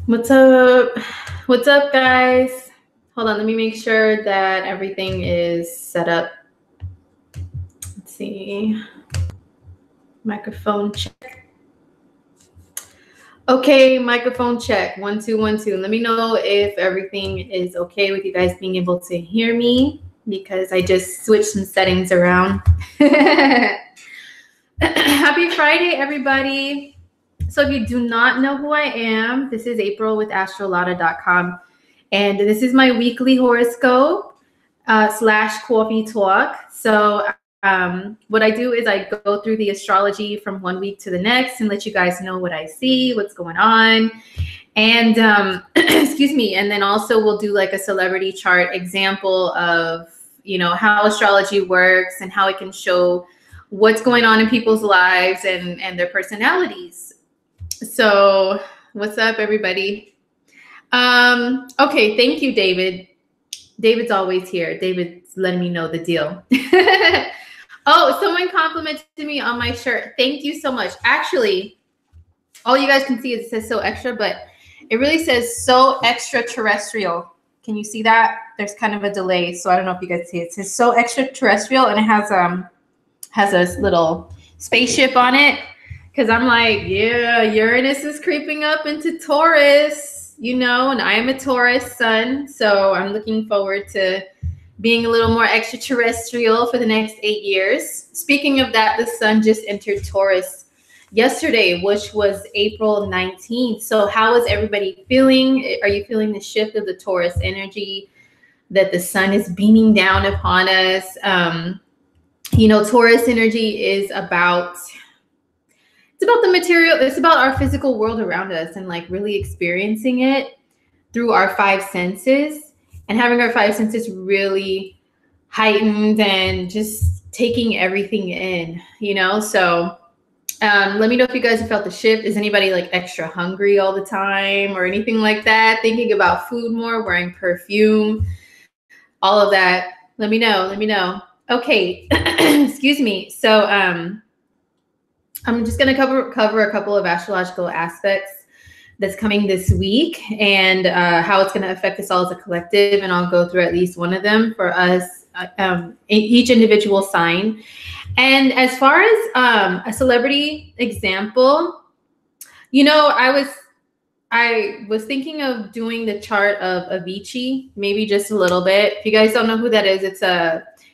What's up? What's up, guys? Hold on, let me make sure that everything is set up. Let's see. Microphone check. Okay, microphone check. 1 2 1 2. Let me know if everything is okay with you guys being able to hear me because I just switched some settings around. Happy Friday, everybody. So if you do not know who I am, this is April with Astrology.com. And this is my weekly horoscope / coffee talk. So what I do is I go through the astrology from one week to the next and let you guys know what I see, what's going on. And excuse me. And then also we'll do like a celebrity chart example of, how astrology works and how it can show what's going on in people's lives and their personalities. So what's up, everybody? Okay, thank you, David. David's always here. David's letting me know the deal. Oh, someone complimented me on my shirt. Thank you so much. Actually, all you guys can see is it says so extra, but it really says so extraterrestrial. Can you see that? There's kind of a delay, so I don't know if you guys see it. It says so extraterrestrial, and it has a little spaceship on it. Because I'm like, yeah, Uranus is creeping up into Taurus, and I am a Taurus sun. So I'm looking forward to being a little more extraterrestrial for the next 8 years. Speaking of that, the sun just entered Taurus yesterday, which was April 19th. So how is everybody feeling? Are you feeling the shift of the Taurus energy that the sun is beaming down upon us? Taurus energy is about... It's about the material. It's about our physical world around us and like really experiencing it through our 5 senses and having our 5 senses really heightened and just taking everything in, So let me know if you guys have felt the shift. Is anybody like extra hungry all the time or anything like that? Thinking about food more, wearing perfume, all of that. Let me know. Okay. Excuse me. So, I'm just going to cover a couple of astrological aspects that's coming this week and how it's going to affect us all as a collective. And I'll go through at least one of them for us, each individual sign. And as far as a celebrity example, I was thinking of doing the chart of Avicii, maybe just a little bit. If you guys don't know who that is,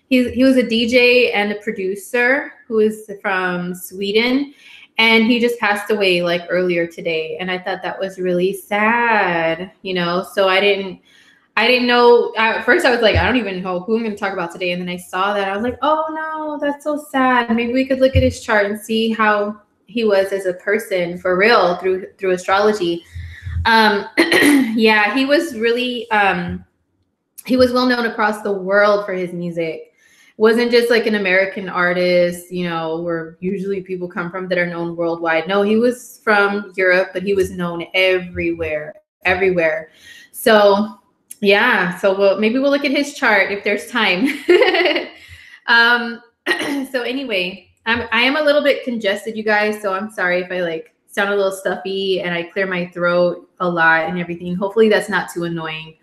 he was a DJ and a producer who is from Sweden, and he just passed away like earlier today. And I thought that was really sad, so I didn't know. At first I was like, I don't even know who I'm going to talk about today. And then I saw that. I was like, oh no, that's so sad. Maybe we could look at his chart and see how he was as a person for real through astrology. Yeah, he was really, he was well known across the world for his music. Wasn't just like an American artist, where usually people come from that are known worldwide. No, he was from Europe, but he was known everywhere. So yeah, maybe we'll look at his chart if there's time. So anyway, I am a little bit congested, you guys. So I'm sorry if I like sound a little stuffy and I clear my throat a lot and everything. Hopefully that's not too annoying.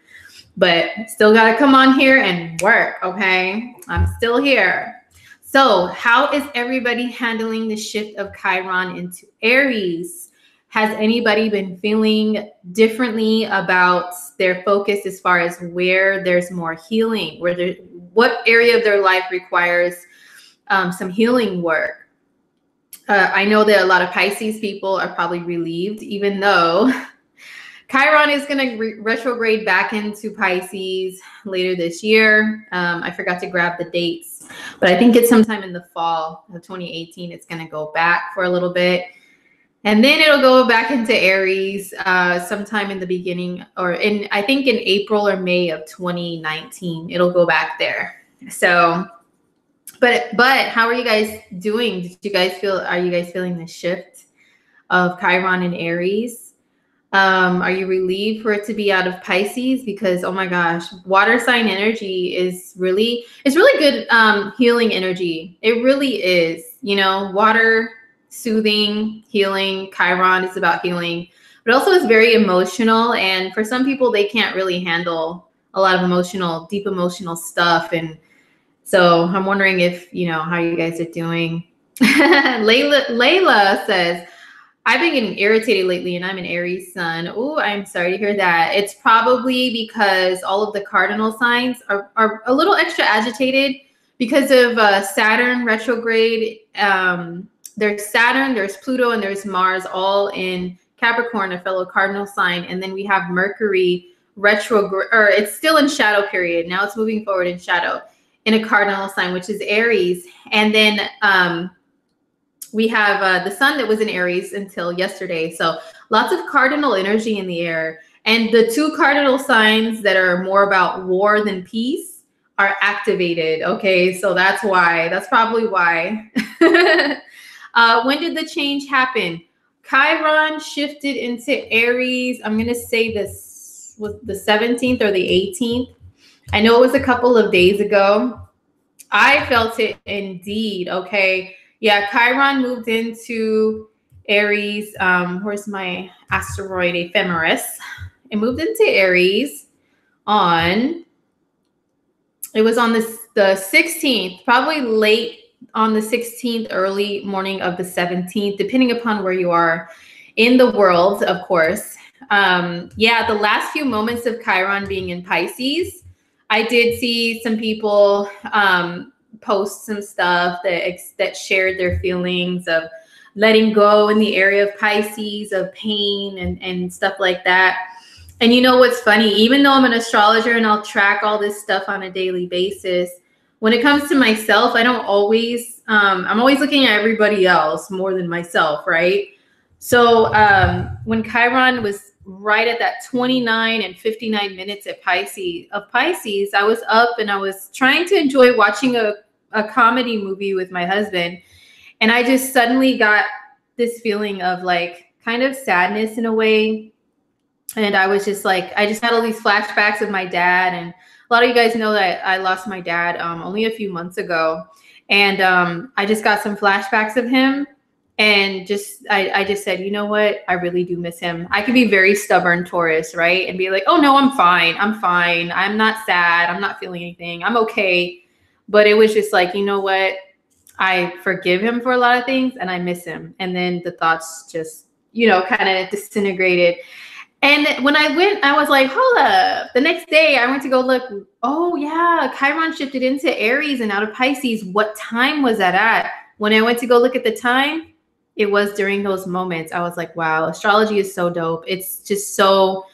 But still got to come on here and work, okay? I'm still here. So how is everybody handling the shift of Chiron into Aries? Has anybody been feeling differently about their focus as far as where there's more healing? What area of their life requires some healing work? I know that a lot of Pisces people are probably relieved, even though... Chiron is going to retrograde back into Pisces later this year. I forgot to grab the dates, but I think it's sometime in the fall of 2018. It's going to go back for a little bit. And then it'll go back into Aries sometime in the beginning I think in April or May of 2019. It'll go back there. So, but how are you guys doing? Are you guys feeling the shift of Chiron and Aries? Are you relieved for it to be out of Pisces? Because, oh my gosh, water sign energy it's really good healing energy. It really is, water, soothing, healing. Chiron is about healing. but also is very emotional. And for some people, they can't really handle a lot of deep emotional stuff. And so I'm wondering if, how you guys are doing. Layla says, I've been getting irritated lately and I'm an Aries sun. Oh, I'm sorry to hear that. It's probably because all of the cardinal signs are a little extra agitated because of Saturn retrograde. There's Saturn, there's Pluto, and there's Mars all in Capricorn, a fellow cardinal sign. And then we have Mercury retrograde, or it's still in shadow period. Now it's moving forward in shadow in a cardinal sign, which is Aries. And then we have the sun that was in Aries until yesterday. So lots of cardinal energy in the air. And the two cardinal signs that are more about war than peace are activated. Okay, so that's why. That's probably why. When did the change happen? Chiron shifted into Aries. I'm going to say this was the 17th or the 18th. I know it was a couple of days ago. I felt it indeed. Okay. Yeah, Chiron moved into Aries. Where's my asteroid ephemeris? It moved into Aries it was on the 16th, probably late on the 16th, early morning of the 17th, depending upon where you are in the world, of course. Yeah, the last few moments of Chiron being in Pisces, I did see some people post some stuff that shared their feelings of letting go in the area of Pisces, of pain and stuff like that. And you know what's funny? Even though I'm an astrologer and I'll track all this stuff on a daily basis, when it comes to myself, I don't always, I'm always looking at everybody else more than myself, right? So when Chiron was right at that 29 and 59 minutes of Pisces, I was up and I was trying to enjoy watching a comedy movie with my husband. And I just suddenly got this feeling of like kind of sadness in a way. And I was just like, I just had all these flashbacks of my dad. And a lot of you guys know that I lost my dad only a few months ago. And I just got some flashbacks of him. And I just said, you know what? I really do miss him. I could be very stubborn Taurus, right? And be like, oh no, I'm fine. I'm not sad. I'm not feeling anything. I'm okay. But it was just like, you know what? I forgive him for a lot of things and I miss him. And then the thoughts just, kind of disintegrated. And when I went, I was like, hold up. The next day I went to go look. Oh yeah, Chiron shifted into Aries and out of Pisces. What time was that at? When I went to go look at the time, it was during those moments. I was like, wow, astrology is so dope. It's just so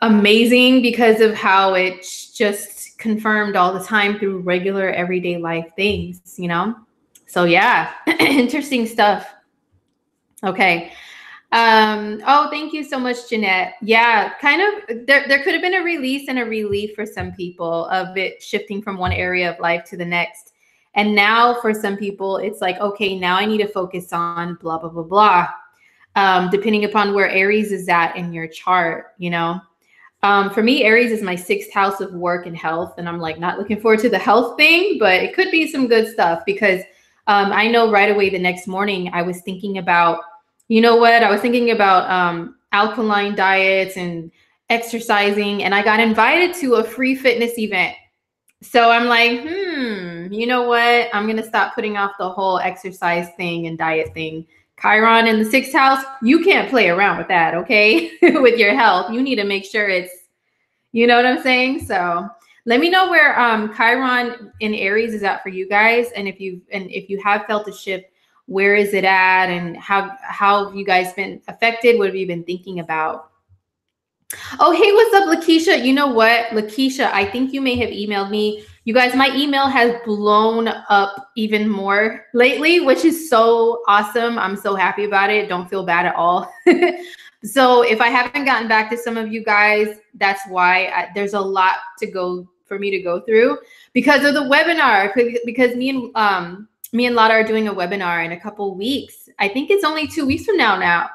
amazing because of how it's just confirmed all the time through regular everyday life things, So yeah, interesting stuff. Okay. Oh, thank you so much, Jeanette. Yeah, kind of there could have been a release and a relief for some people of it shifting from one area of life to the next. And now for some people, it's like, okay, now I need to focus on blah, blah, blah, blah. Depending upon where Aries is at in your chart, For me, Aries is my 6th house of work and health. And I'm like not looking forward to the health thing, but it could be some good stuff because I know right away the next morning I was thinking about, I was thinking about alkaline diets and exercising, and I got invited to a free fitness event. So I'm like, you know what? I'm going to stop putting off the whole exercise thing and diet thing. Chiron in the 6th house, you can't play around with that, okay? With your health. You need to make sure it's, you know what I'm saying? So let me know where Chiron in Aries is at for you guys. And if you have felt a shift, where is it at? And how have you guys been affected? What have you been thinking about? Oh, hey, what's up, Lakeisha? You know what, Lakeisha, I think you may have emailed me. You guys, my email has blown up even more lately, which is so awesome. I'm so happy about it. Don't feel bad at all. So if I haven't gotten back to some of you guys, that's why there's a lot for me to go through because of the webinar, because me and Lada are doing a webinar in a couple weeks. I think it's only 2 weeks from now.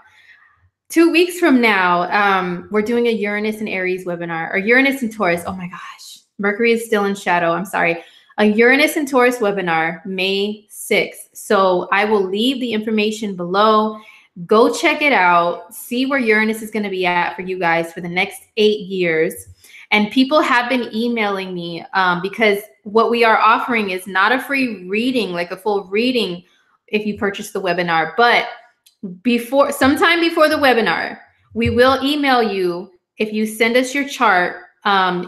2 weeks from now, we're doing a Uranus and Aries webinar, or Uranus and Taurus. Oh my gosh, Mercury is still in shadow. I'm sorry. A Uranus and Taurus webinar, May 6th. So I will leave the information below. Go check it out. See where Uranus is going to be at for you guys for the next 8 years. And people have been emailing me because what we are offering is not a free reading, like a full reading if you purchase the webinar, but sometime before the webinar, we will email you if you send us your chart,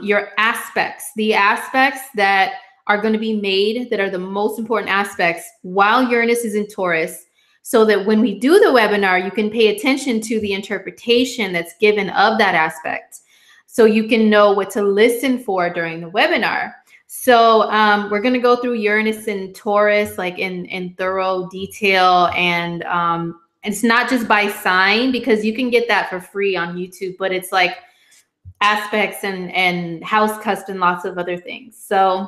your aspects, the aspects that are going to be made that are the most important aspects while Uranus is in Taurus, so that when we do the webinar, you can pay attention to the interpretation that's given of that aspect, so you can know what to listen for during the webinar. So we're going to go through Uranus and Taurus like in thorough detail, and it's not just by sign, because you can get that for free on YouTube, but it's like aspects and house cusp and lots of other things. So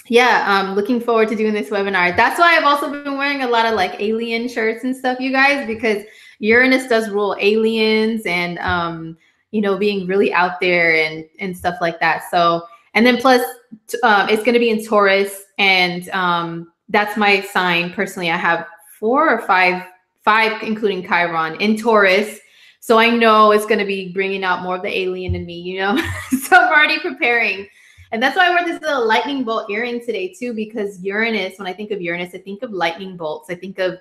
yeah, I'm looking forward to doing this webinar. That's why I've also been wearing a lot of like alien shirts and stuff, you guys, because Uranus does rule aliens and, you know, being really out there and stuff like that. So, and then plus it's going to be in Taurus, and that's my sign. Personally, I have 4 or 5, including Chiron, in Taurus. So I know it's going to be bringing out more of the alien in me, you know, so I'm already preparing. And that's why I wore this little lightning bolt earring today too, because Uranus, when I think of Uranus, I think of lightning bolts. I think of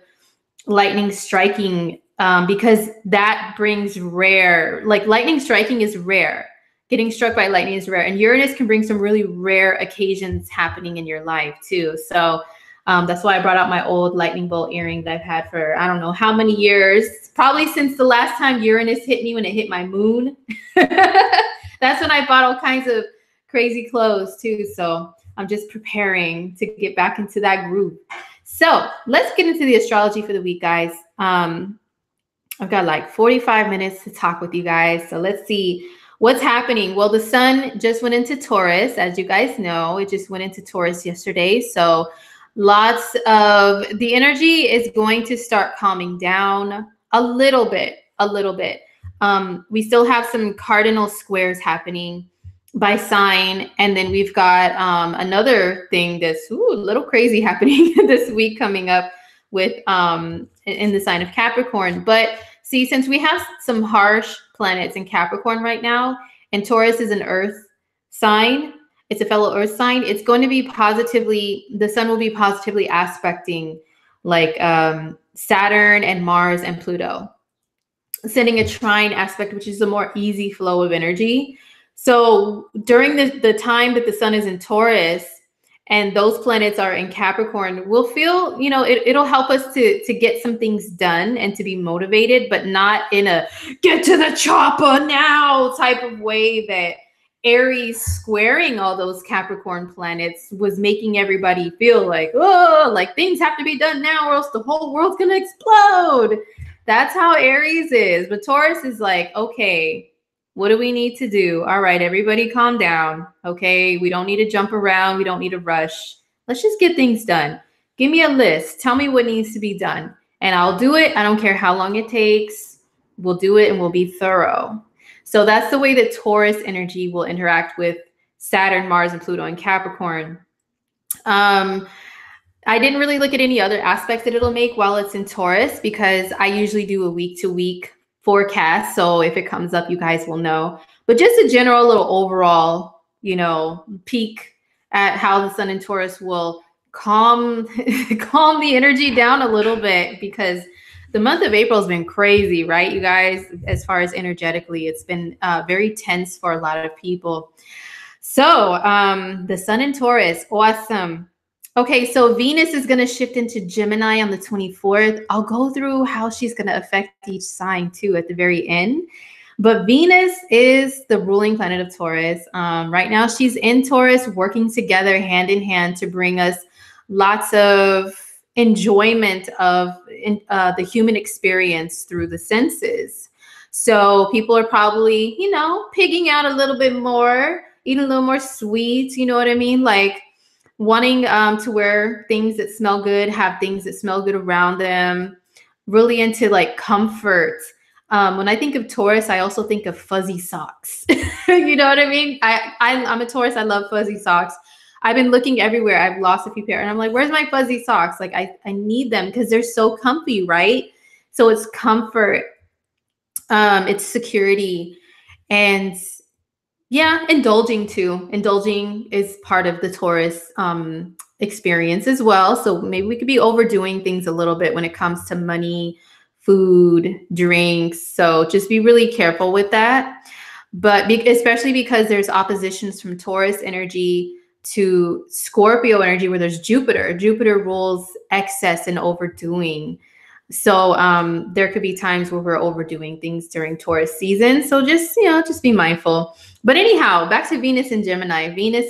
lightning striking because that brings rare, like lightning striking is rare. Getting struck by lightning is rare. And Uranus can bring some really rare occasions happening in your life too. So that's why I brought out my old lightning bolt earring that I've had for, I don't know how many years, probably since the last time Uranus hit me when it hit my moon. That's when I bought all kinds of crazy clothes too. So I'm just preparing to get back into that groove. So let's get into the astrology for the week, guys. I've got like 45 minutes to talk with you guys. So let's see what's happening. Well, the sun just went into Taurus, as you guys know. It just went into Taurus yesterday. So lots of the energy is going to start calming down a little bit. We still have some cardinal squares happening by sign, and then we've got another thing that's a little crazy happening this week coming up with in the sign of Capricorn. But see, since we have some harsh planets in Capricorn right now, and Taurus is an earth sign, it's a fellow earth sign, it's going to be positively, the sun will be positively aspecting like Saturn and Mars and Pluto, sending a trine aspect, which is a more easy flow of energy. So during the time that the sun is in Taurus and those planets are in Capricorn, we'll feel, you know, it'll help us to get some things done and to be motivated, but not in a get to the chopper now type of way that Aries squaring all those Capricorn planets was making everybody feel like, oh, like things have to be done now or else the whole world's going to explode. That's how Aries is. But Taurus is like, okay, what do we need to do? All right, everybody calm down. Okay, we don't need to jump around. We don't need to rush. Let's just get things done. Give me a list. Tell me what needs to be done. And I'll do it. I don't care how long it takes. We'll do it and we'll be thorough. So that's the way that Taurus energy will interact with Saturn, Mars, and Pluto in Capricorn. I didn't really look at any other aspects that it'll make while it's in Taurus, because I usually do a week-to-week forecast. So if it comes up, you guys will know. But just a general little overall, you know, peek at how the sun in Taurus will calm the energy down a little bit, because the month of April has been crazy, right, you guys? As far as energetically, it's been very tense for a lot of people. So the sun in Taurus, awesome. Okay, so Venus is going to shift into Gemini on the 24th. I'll go through how she's going to affect each sign too at the very end. But Venus is the ruling planet of Taurus. Right now, she's in Taurus, working together hand in hand to bring us lots of enjoyment of the human experience through the senses. So people are probably, you know, pigging out a little bit more, eating a little more sweets, you know what I mean? Like wanting to wear things that smell good, have things that smell good around them, really into like comfort. When I think of Taurus, I also think of fuzzy socks. You know what I mean? I'm a Taurus. I love fuzzy socks. I've been looking everywhere. I've lost a few pair and I'm like, where's my fuzzy socks? Like I need them because they're so comfy, right? So it's comfort, it's security, and yeah, indulging too. Indulging is part of the Taurus experience as well. So maybe we could be overdoing things a little bit when it comes to money, food, drinks. So just be really careful with that. But especially because there's oppositions from Taurus energy to Scorpio energy, where there's Jupiter. Jupiter rules excess and overdoing. So there could be times where we're overdoing things during Taurus season. So just, just be mindful. But anyhow, back to Venus and Gemini. Venus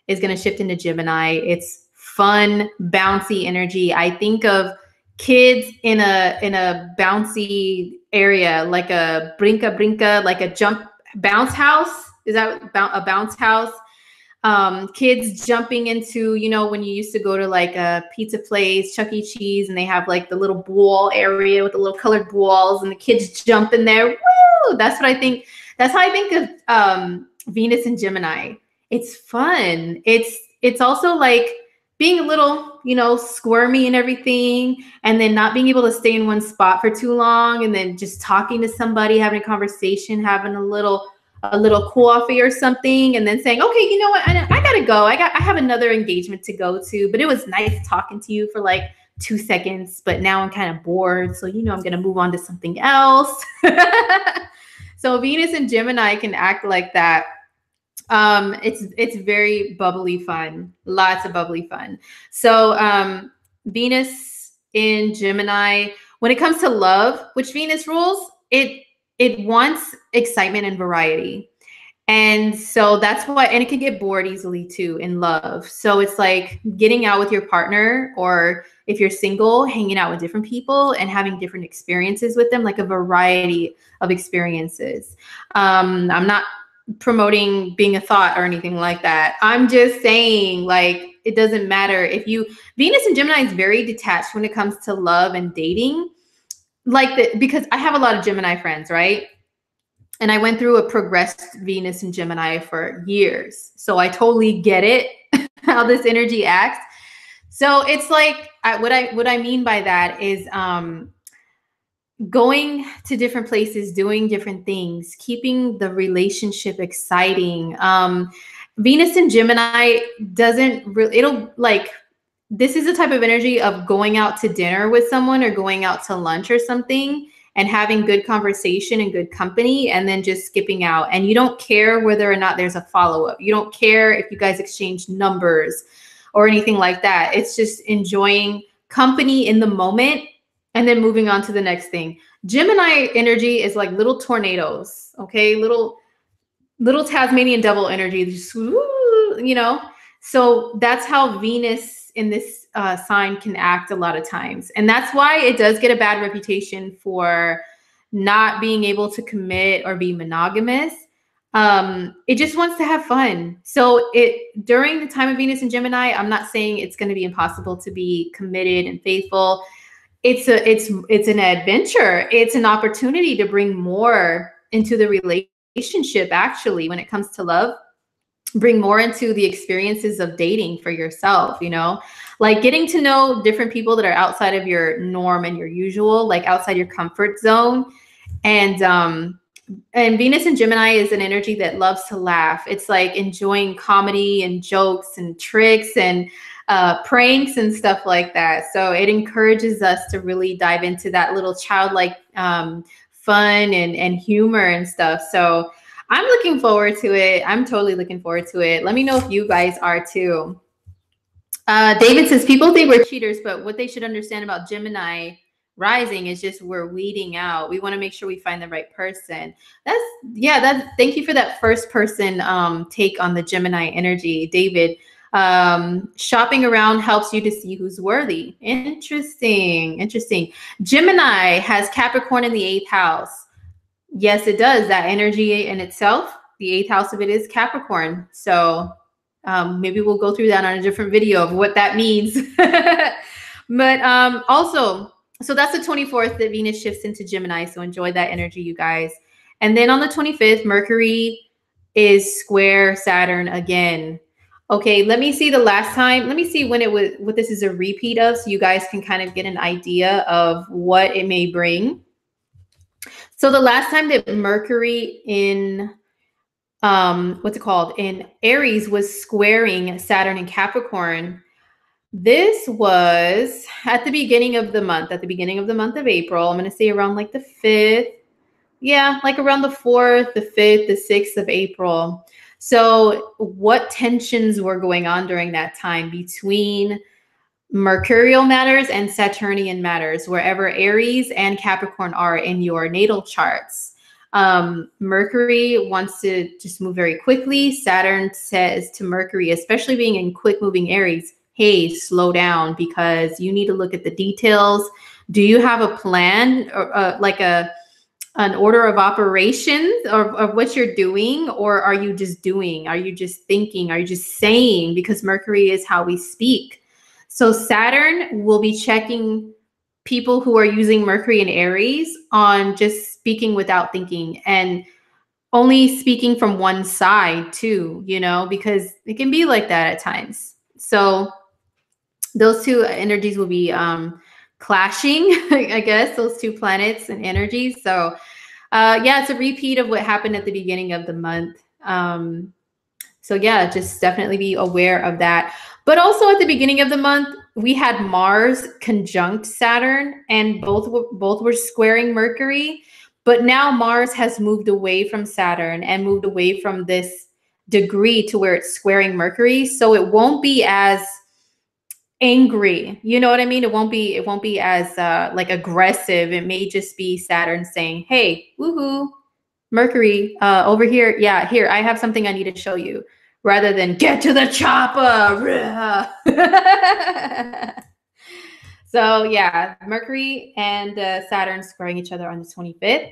is going to shift into Gemini. It's fun, bouncy energy. I think of kids in a bouncy area, like a brinca, like a bounce house. Is that a bounce house? Kids jumping into, when you used to go to like a pizza place, Chuck E. Cheese, and they have like the little ball area with the little colored balls and the kids jump in there. Woo! That's what I think. That's how I think of Venus and Gemini. It's fun. It's also like being a little, squirmy and everything, and then not being able to stay in one spot for too long, and then just talking to somebody, having a conversation, having a little coffee or something, and then saying, okay, you know what? I gotta go. I have another engagement to go to, but it was nice talking to you for like 2 seconds, but now I'm kind of bored. So, I'm going to move on to something else. So Venus and Gemini can act like that. It's very bubbly fun, lots of bubbly fun. So Venus in Gemini, when it comes to love, which Venus rules, it wants excitement and variety. And so that's why, and it can get bored easily too in love. So it's like getting out with your partner, or if you're single, hanging out with different people and having different experiences with them, like a variety of experiences. I'm not promoting being a thought or anything like that. I'm just saying, like, it doesn't matter if Venus and Gemini is very detached when it comes to love and dating. Because I have a lot of Gemini friends, right? And I went through a progressed Venus and Gemini for years. So I totally get it, how this energy acts. So it's like, what I mean by that is going to different places, doing different things, keeping the relationship exciting. Venus and Gemini doesn't really, this is the type of energy of going out to dinner with someone or going out to lunch or something and having good conversation and good company, and then just skipping out. And you don't care whether or not there's a follow-up. You don't care if you guys exchange numbers or anything like that. It's just enjoying company in the moment and then moving on to the next thing. Gemini energy is like little tornadoes, okay? Little Tasmanian devil energy, just, So that's how Venus in this sign can act a lot of times. And that's why it does get a bad reputation for not being able to commit or be monogamous. It just wants to have fun. So during the time of Venus and Gemini, I'm not saying it's going to be impossible to be committed and faithful. It's an adventure. It's an opportunity to bring more into the relationship. Actually, when it comes to love, bring more into the experiences of dating for yourself, like getting to know different people that are outside of your norm and your usual, like outside your comfort zone. And Venus and Gemini is an energy that loves to laugh. It's like enjoying comedy and jokes and tricks and pranks and stuff like that. So it encourages us to really dive into that little childlike fun and humor and stuff. So I'm looking forward to it. I'm totally looking forward to it. Let me know if you guys are too. David says, people think we're cheaters, but what they should understand about Gemini rising is just we're weeding out. We want to make sure we find the right person. Thank you for that first person take on the Gemini energy, David. Shopping around helps you to see who's worthy. Interesting. Gemini has Capricorn in the 8th house. Yes, it does. That energy in itself, the 8th house of it is Capricorn. So maybe we'll go through that on a different video of what that means. But also, so that's the 24th that Venus shifts into Gemini. So enjoy that energy, you guys. And then on the 25th, Mercury is square Saturn again. Okay, let me see the last time. Let me see when it was, what this is a repeat of, so you guys can kind of get an idea of what it may bring. So the last time that Mercury in what's it called, in Aries was squaring Saturn and Capricorn, this was at the beginning of the month, of April. I'm going to say around like the 5th. Yeah, like around the 4th, the 5th, the 6th of April. So what tensions were going on during that time between Mercurial matters and Saturnian matters, wherever Aries and Capricorn are in your natal charts? Mercury wants to just move very quickly. Saturn says to Mercury, especially being in quick moving Aries, hey, slow down, because you need to look at the details. Do you have a plan, or like an order of operations of what you're doing? Or are you just doing? Are you just thinking? Are you just saying? Because Mercury is how we speak. So Saturn will be checking people who are using Mercury and Aries on just speaking without thinking, and only speaking from one side too, you know, because it can be like that at times. So those two energies will be clashing, I guess, those two planets and energies. So yeah, it's a repeat of what happened at the beginning of the month. So yeah, just definitely be aware of that. But also at the beginning of the month, we had Mars conjunct Saturn, and both were squaring Mercury. But now Mars has moved away from Saturn and moved away from this degree to where it's squaring Mercury. So it won't be as angry. You know what I mean? It won't be as like aggressive. It may just be Saturn saying, hey, woohoo, Mercury, over here. Yeah, here, I have something I need to show you, rather than get to the chopper. So yeah, Mercury and Saturn squaring each other on the 25th.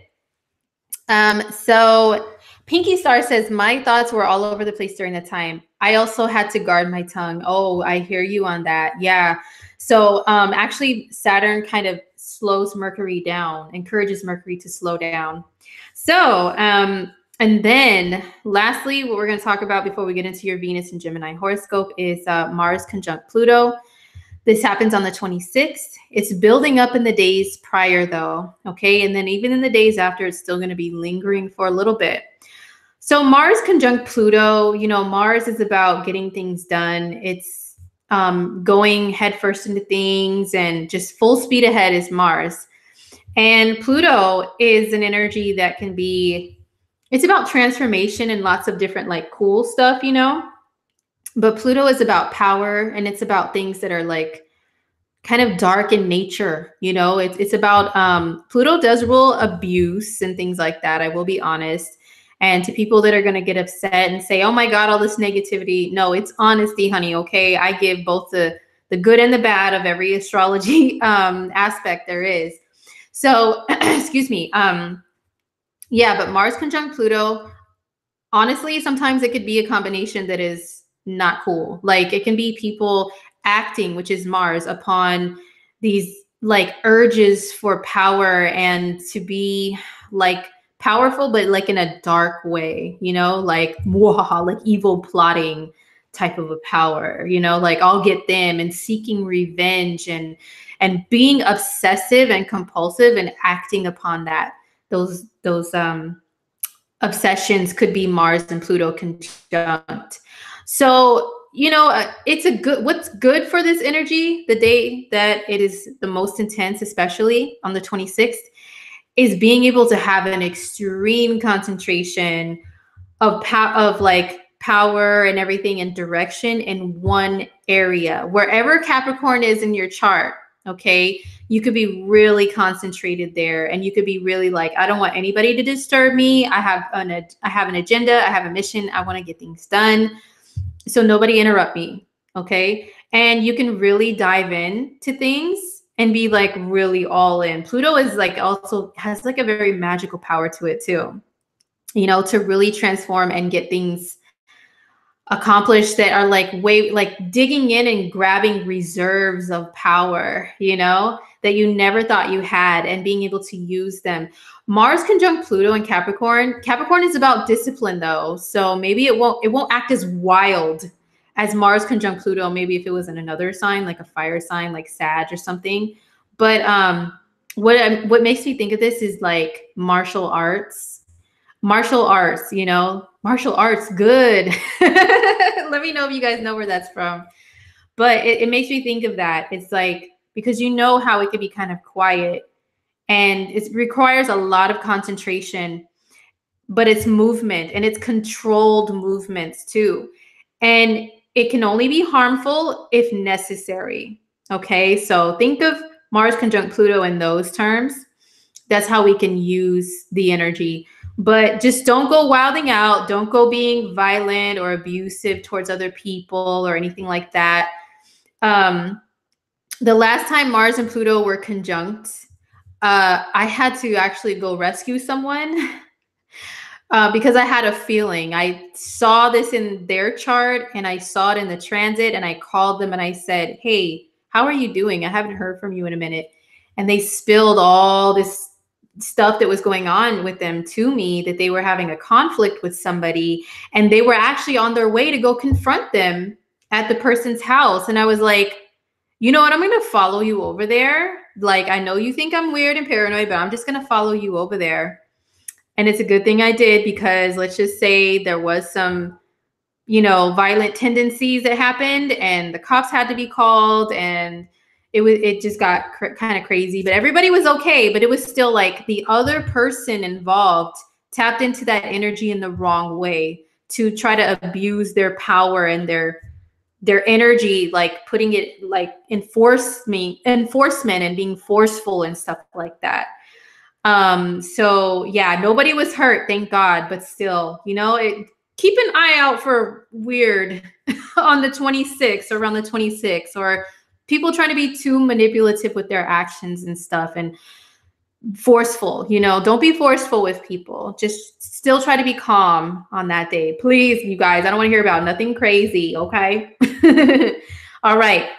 So Pinky Star says, my thoughts were all over the place during the time. I also had to guard my tongue. Oh, I hear you on that. Yeah. So actually Saturn kind of slows Mercury down, encourages Mercury to slow down. So, and then lastly, what we're going to talk about before we get into your Venus and Gemini horoscope is Mars conjunct Pluto. This happens on the 26th. It's building up in the days prior though. Okay. And then even in the days after, it's still going to be lingering for a little bit. So Mars conjunct Pluto, you know, Mars is about getting things done. It's going headfirst into things and just full speed ahead is Mars. And Pluto is an energy that can be, it's about transformation and lots of different like cool stuff, you know. But Pluto is about power, and it's about things that are like kind of dark in nature, you know. It's about Pluto does rule abuse and things like that, I will be honest. And to people that are going to get upset and say, oh my God, all this negativity. No, it's honesty, honey. Okay. I give both the good and the bad of every astrology aspect there is. So excuse me. Yeah, but Mars conjunct Pluto, honestly, sometimes it could be a combination that is not cool. Like it can be people acting, which is Mars, upon these like urges for power and to be like powerful, but like in a dark way, you know, like whoa, like evil plotting type of a power, you know, like I'll get them, and seeking revenge and being obsessive and compulsive and acting upon that. Those obsessions could be Mars and Pluto conjunct. So, you know, it's a good, what's good for this energy, the day that it is the most intense, especially on the 26th, is being able to have an extreme concentration of like power and everything and direction in one area. Wherever Capricorn is in your chart, okay, you could be really concentrated there, and you could be really like, I don't want anybody to disturb me. I have an agenda. I have a mission. I want to get things done. So nobody interrupt me. Okay. And you can really dive in to things and be like really all in. Pluto is like also has like a very magical power to it too, you know, to really transform and get things accomplished that are like way, like digging in and grabbing reserves of power, you know, that you never thought you had, and being able to use them. Mars conjunct Pluto in Capricorn. Capricorn is about discipline though. So maybe it won't act as wild as Mars conjunct Pluto, maybe if it was in another sign, like a fire sign, like Sag or something. But what makes me think of this is like martial arts. Martial arts, you know, martial arts, good. Let me know if you guys know where that's from. But it makes me think of that. It's like, because you know how it could be kind of quiet and it requires a lot of concentration, but it's movement and it's controlled movements too. And it can only be harmful if necessary. Okay. So think of Mars conjunct Pluto in those terms. That's how we can use the energy. But just don't go wilding out. Don't go being violent or abusive towards other people or anything like that. The last time Mars and Pluto were conjunct, I had to actually go rescue someone because I had a feeling. I saw this in their chart and I saw it in the transit, and I called them and I said, hey, how are you doing? I haven't heard from you in a minute. And they spilled all this stuff that was going on with them to me, that they were having a conflict with somebody and they were actually on their way to go confront them at the person's house. And I was like, you know what? I'm going to follow you over there. Like, I know you think I'm weird and paranoid, but I'm just going to follow you over there. And it's a good thing I did, because let's just say there was some, you know, violent tendencies that happened and the cops had to be called, and it just got kind of crazy, but everybody was okay. But it was still like the other person involved tapped into that energy in the wrong way to try to abuse their power and their energy, like putting it like enforcement and being forceful and stuff like that. So yeah, nobody was hurt, thank God, but still, you know, keep an eye out for weird on the 26th, around the 26th, or people trying to be too manipulative with their actions and stuff and forceful. You know, don't be forceful with people. Just still try to be calm on that day. Please, you guys, I don't want to hear about nothing crazy. Okay. All right.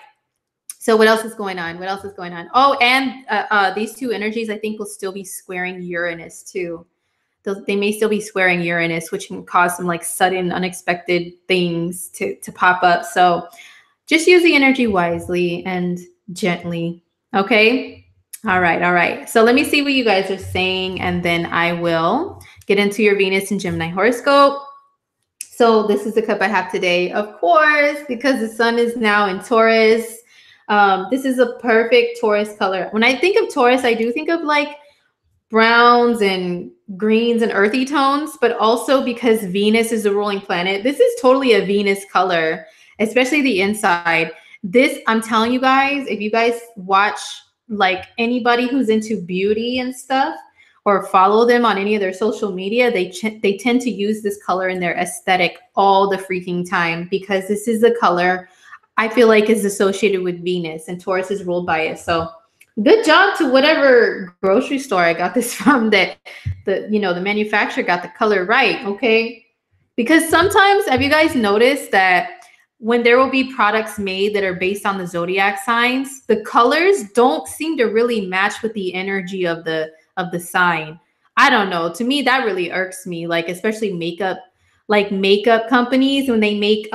So what else is going on? What else is going on? Oh, and these two energies, I think, will still be squaring Uranus too. They may still be squaring Uranus, which can cause some like sudden, unexpected things to pop up. So just use the energy wisely and gently. Okay. All right. All right. So let me see what you guys are saying, and then I will get into your Venus and Gemini horoscope. So this is the cup I have today, of course, because the sun is now in Taurus. This is a perfect Taurus color. When I think of Taurus, I do think of like browns and greens and earthy tones, but also because Venus is the ruling planet, this is totally a Venus color, especially the inside. This, I'm telling you guys, if you guys watch like anybody who's into beauty and stuff, or follow them on any of their social media, they tend to use this color in their aesthetic all the freaking time, because this is the color I feel like is associated with Venus, and Taurus is ruled by it. So good job to whatever grocery store I got this from, that the manufacturer got the color right. Okay. Because sometimes, have you guys noticed that when there will be products made that are based on the zodiac signs, the colors don't seem to really match with the energy of the sign? I don't know. To me, that really irks me. Like, especially makeup companies, when they make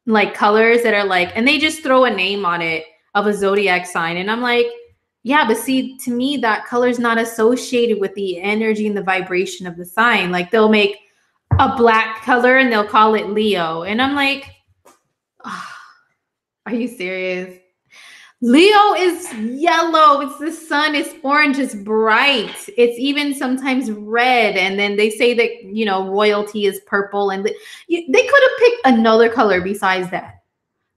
like colors that are like, and they just throw a name on it of a zodiac sign. And I'm like, yeah, but see, to me, that color is not associated with the energy and the vibration of the sign. Like, they'll make a black color and they'll call it Leo. And I'm like, oh, are you serious? Leo is yellow. It's the sun. It's orange. It's bright. It's even sometimes red. And then they say that, you know, royalty is purple. And they could have picked another color besides that.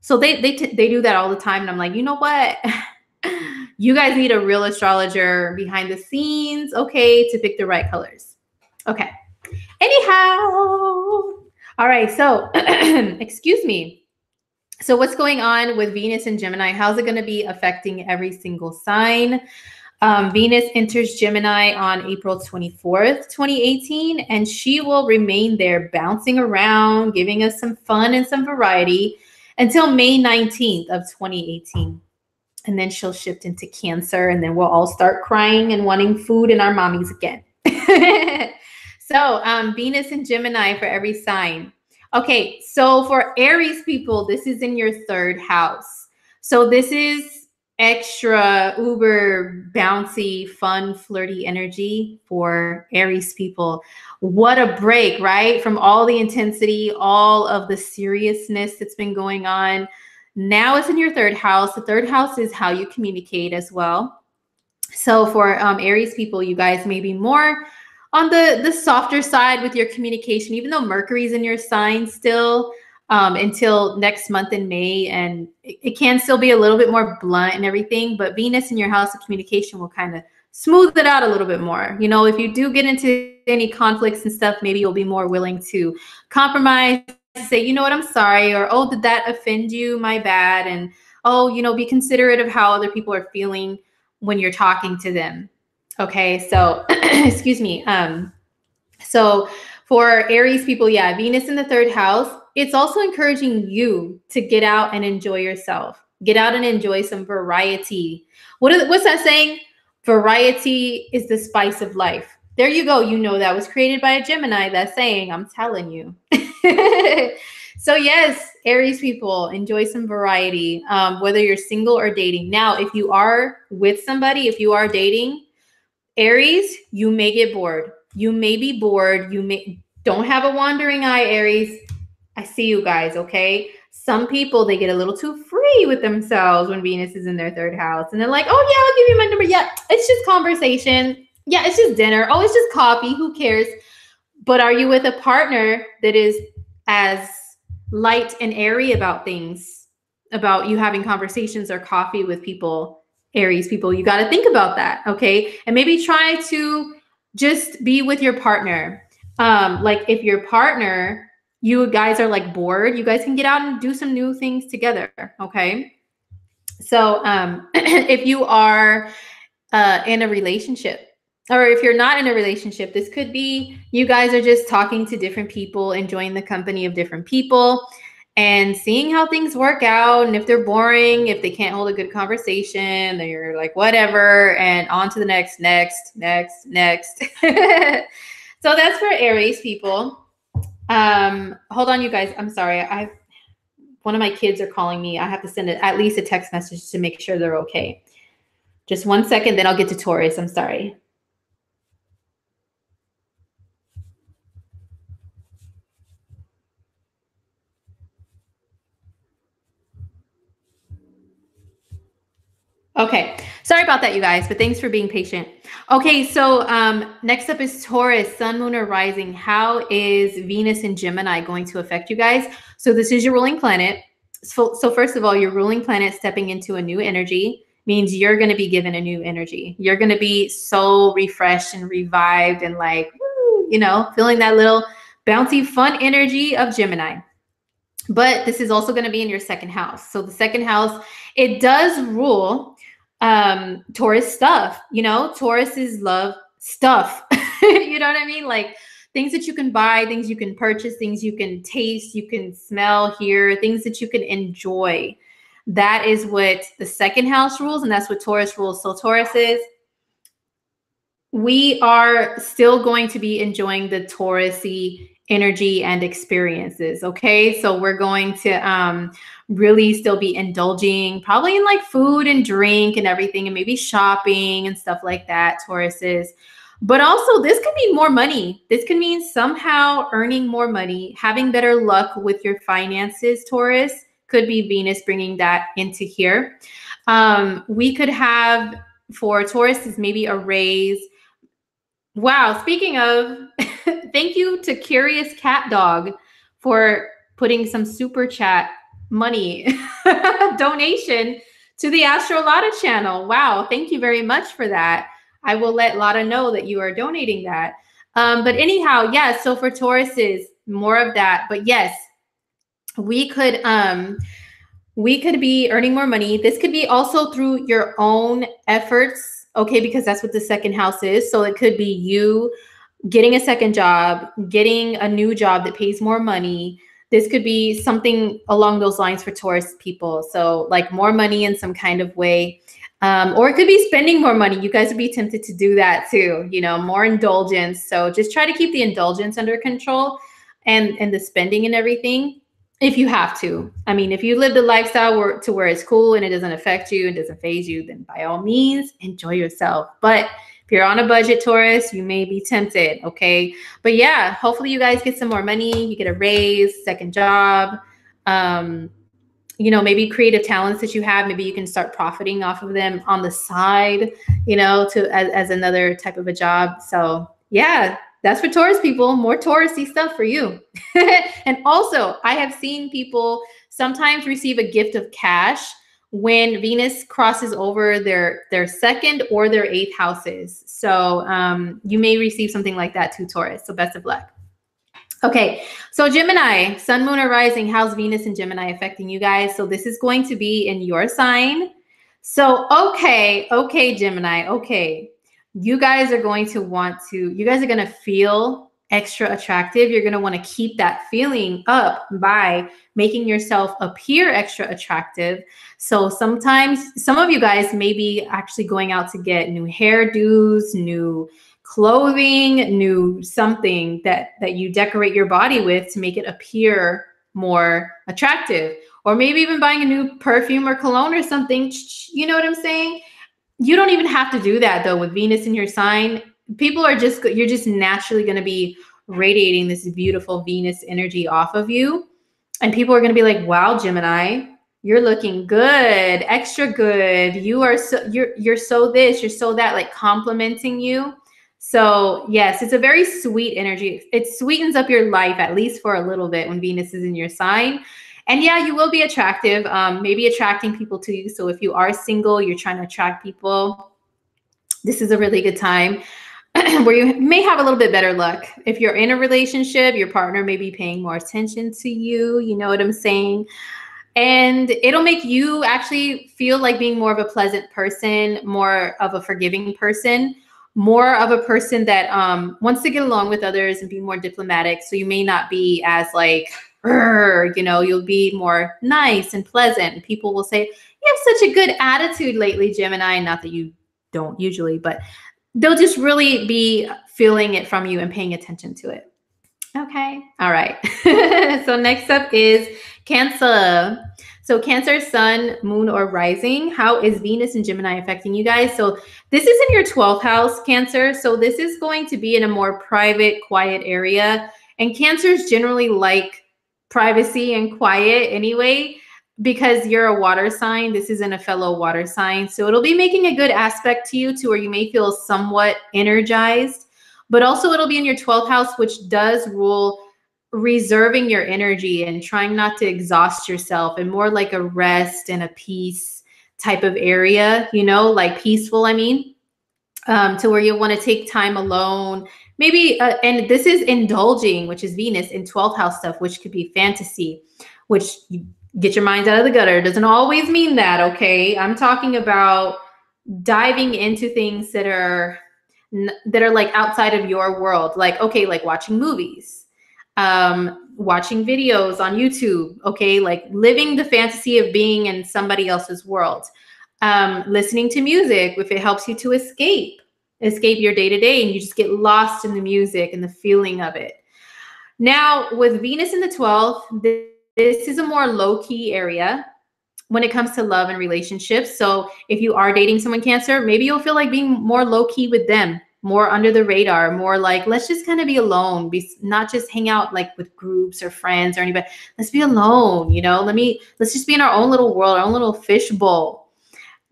So they do that all the time. And I'm like, you know what? You guys need a real astrologer behind the scenes, okay, to pick the right colors. Okay. Anyhow. All right. So, excuse me. So what's going on with Venus and Gemini? How's it going to be affecting every single sign? Venus enters Gemini on April 24th, 2018, and she will remain there bouncing around, giving us some fun and some variety until May 19th of 2018. And then she'll shift into Cancer, and then we'll all start crying and wanting food in our mommies again. So Venus and Gemini for every sign. Okay, so for Aries people, this is in your third house. So this is extra uber bouncy, fun, flirty energy for Aries people. What a break, right? From all the intensity, all of the seriousness that's been going on. Now it's in your third house. The third house is how you communicate as well. So for Aries people, you guys may be more on the softer side with your communication, even though Mercury's in your sign still until next month in May. And it can still be a little bit more blunt and everything, but Venus in your house of communication will kind of smooth it out a little bit more. You know, if you do get into any conflicts and stuff, maybe you'll be more willing to compromise, say, you know what, I'm sorry, or, oh, did that offend you? My bad. And, oh, you know, be considerate of how other people are feeling when you're talking to them. Okay, so excuse me. So for Aries people, yeah, Venus in the third house, it's also encouraging you to get out and enjoy yourself. Get out and enjoy some variety. What's that saying? Variety is the spice of life. There you go. You know, that was created by a Gemini, that saying, I'm telling you. So yes, Aries people, enjoy some variety, whether you're single or dating. Now, if you are with somebody, if you are dating, Aries, you may get bored. You may be bored. Don't have a wandering eye, Aries. I see you guys, okay? Some people, they get a little too free with themselves when Venus is in their third house. And they're like, oh, yeah, I'll give you my number. Yeah, it's just conversation. Yeah, it's just dinner. Oh, it's just coffee. Who cares? But are you with a partner that is as light and airy about things, about you having conversations or coffee with people, Aries people? You got to think about that, okay? And maybe try to just be with your partner. Like if your partner, you guys are like bored, you guys can get out and do some new things together, okay? So if you are in a relationship, or if you're not in a relationship, this could be you guys are just talking to different people, enjoying the company of different people, and seeing how things work out. And if they're boring, if they can't hold a good conversation, then you're like, whatever, and on to the next. So that's for Aries people. Hold on, you guys. I'm sorry. One of my kids are calling me. I have to send at least a text message to make sure they're okay. Just 1 second, then I'll get to Taurus. I'm sorry. Okay, sorry about that, you guys, but thanks for being patient. Okay, so next up is Taurus, sun, moon, or rising. How is Venus in Gemini going to affect you guys? So this is your ruling planet. So first of all, your ruling planet stepping into a new energy means you're going to be given a new energy. You're going to be so refreshed and revived and like, woo, you know, feeling that little bouncy, fun energy of Gemini. But this is also going to be in your second house. So the second house, it does rule Taurus stuff. You know, Taurus is love stuff. You know what I mean? Like things that you can buy, things you can purchase, things you can taste, you can smell, hear, things that you can enjoy. That is what the second house rules, and that's what Taurus rules. So Taurus is, we are still going to be enjoying the Taurus-y energy and experiences. Okay, so we're going to really still be indulging probably in like food and drink and everything, and maybe shopping and stuff like that, Tauruses. But also this could mean more money. This could mean somehow earning more money, having better luck with your finances, Taurus. Could be Venus bringing that into here. We could have, for Taurus, is maybe a raise. Wow, speaking of, thank you to Curious Cat Dog for putting some super chat money donation to the Lada channel. Wow, thank you very much for that. I will let Lada know that you are donating that. But anyhow, yeah, so for Tauruses, more of that. But yes, we could be earning more money. This could be also through your own efforts, okay, because that's what the second house is. So it could be you getting a second job, getting a new job that pays more money. This could be something along those lines for Taurus people. So like more money in some kind of way. Or it could be spending more money. You guys would be tempted to do that too, you know, more indulgence. So just try to keep the indulgence under control. and the spending and everything, if you have to. I mean, if you live the lifestyle to where it's cool and it doesn't affect you and doesn't phase you, then by all means, enjoy yourself. But if you're on a budget, Taurus, you may be tempted, okay? But yeah, hopefully you guys get some more money, you get a raise, second job, you know, maybe creative talents that you have, maybe you can start profiting off of them on the side, you know, as another type of a job. So yeah, that's for Taurus people, more Taurusy stuff for you. And also, I have seen people sometimes receive a gift of cash when Venus crosses over their second or their eighth houses. So you may receive something like that too, Taurus. So best of luck. Okay, so Gemini, sun, moon, or rising, how's Venus and Gemini affecting you guys? So this is going to be in your sign. So, okay, Gemini, okay. You guys are going to feel extra attractive. You're going to want to keep that feeling up by making yourself appear extra attractive. So sometimes some of you guys may be actually going out to get new hairdos, new clothing, new something that you decorate your body with to make it appear more attractive, or maybe even buying a new perfume or cologne or something. You know what I'm saying? You don't even have to do that though. With Venus in your sign, you're just naturally going to be radiating this beautiful Venus energy off of you. And people are going to be like, wow, Gemini, you're looking good, extra good. You're so this, you're so that, like complimenting you. So yes, it's a very sweet energy. It sweetens up your life, at least for a little bit, when Venus is in your sign. And yeah, you will be attractive, maybe attracting people to you. So if you are single, you're trying to attract people, this is a really good time where you may have a little bit better luck. If you're in a relationship, your partner may be paying more attention to you. You know what I'm saying? And it'll make you actually feel like being more of a pleasant person, more of a forgiving person, more of a person that wants to get along with others and be more diplomatic. So you may not be as like, you know, you'll be more nice and pleasant. People will say, you have such a good attitude lately, Gemini. Not that you don't usually, but they'll just really be feeling it from you and paying attention to it. Okay. All right. So next up is Cancer. So Cancer, sun, moon, or rising. How is Venus and Gemini affecting you guys? So this is in your 12th house, Cancer. So this is going to be in a more private, quiet area. And Cancers generally like privacy and quiet anyway, because you're a water sign. This isn't a fellow water sign. So it'll be making a good aspect to you, to where you may feel somewhat energized. But also it'll be in your 12th house, which does rule reserving your energy and trying not to exhaust yourself, and more like a rest and a peace type of area, you know, like peaceful, I mean, to where you want to take time alone. Maybe, and this is indulging, which is Venus in 12th house stuff, which could be fantasy, which you get your mind out of the gutter. It doesn't always mean that, okay? I'm talking about diving into things that are like outside of your world, like, okay, like watching movies, watching videos on YouTube, okay, like living the fantasy of being in somebody else's world, listening to music if it helps you to escape your day-to-day, and you just get lost in the music and the feeling of it. Now with Venus in the 12th, this is a more low-key area when it comes to love and relationships. So if you are dating someone, Cancer, maybe you'll feel like being more low-key with them, more under the radar, more like, let's just kind of be alone, not just hang out like with groups or friends or anybody. Let's be alone, you know, let's just be in our own little world, our own little fishbowl.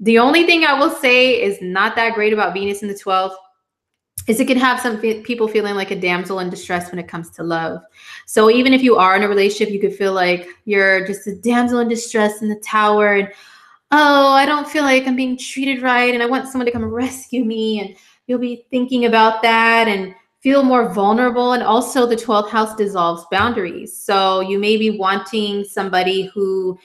The only thing I will say is not that great about Venus in the 12th is it can have some people feeling like a damsel in distress when it comes to love. So even if you are in a relationship, you could feel like you're just a damsel in distress in the tower, and oh, I don't feel like I'm being treated right, and I want someone to come rescue me, and you'll be thinking about that and feel more vulnerable. And also the 12th house dissolves boundaries. So you may be wanting somebody who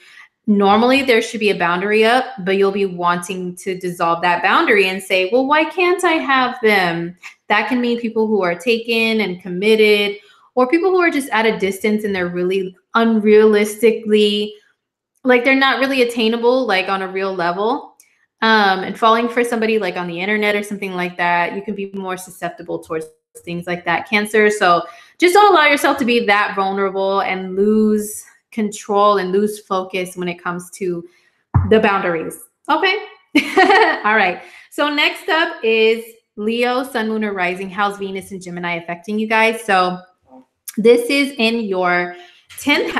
normally there should be a boundary up, but you'll be wanting to dissolve that boundary and say, well, why can't I have them? That can mean people who are taken and committed, or people who are just at a distance and they're really unrealistically, like they're not really attainable, like on a real level. And falling for somebody like on the internet or something like that, you can be more susceptible towards things like that, Cancer. So just don't allow yourself to be that vulnerable and lose control and lose focus when it comes to the boundaries. Okay. All right. So next up is Leo, Sun, Moon, or Rising. How's Venus and Gemini affecting you guys? So this is in your 10th.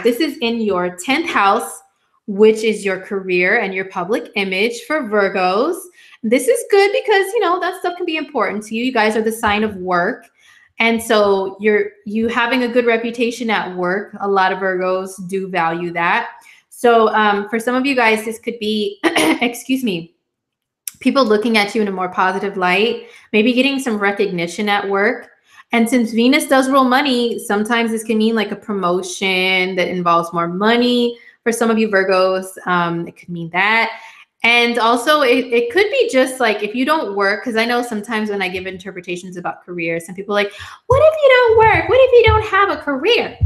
This is in your 10th house, which is your career and your public image for Virgos. This is good because, you know, that stuff can be important to you. You guys are the sign of work. And so you having a good reputation at work. A lot of Virgos do value that. So for some of you guys, this could be, excuse me, people looking at you in a more positive light, maybe getting some recognition at work. And since Venus does rule money, sometimes this can mean like a promotion that involves more money. For some of you Virgos, it could mean that. And also it could be just like if you don't work, because I know sometimes when I give interpretations about career, some people are like, what if you don't work? What if you don't have a career?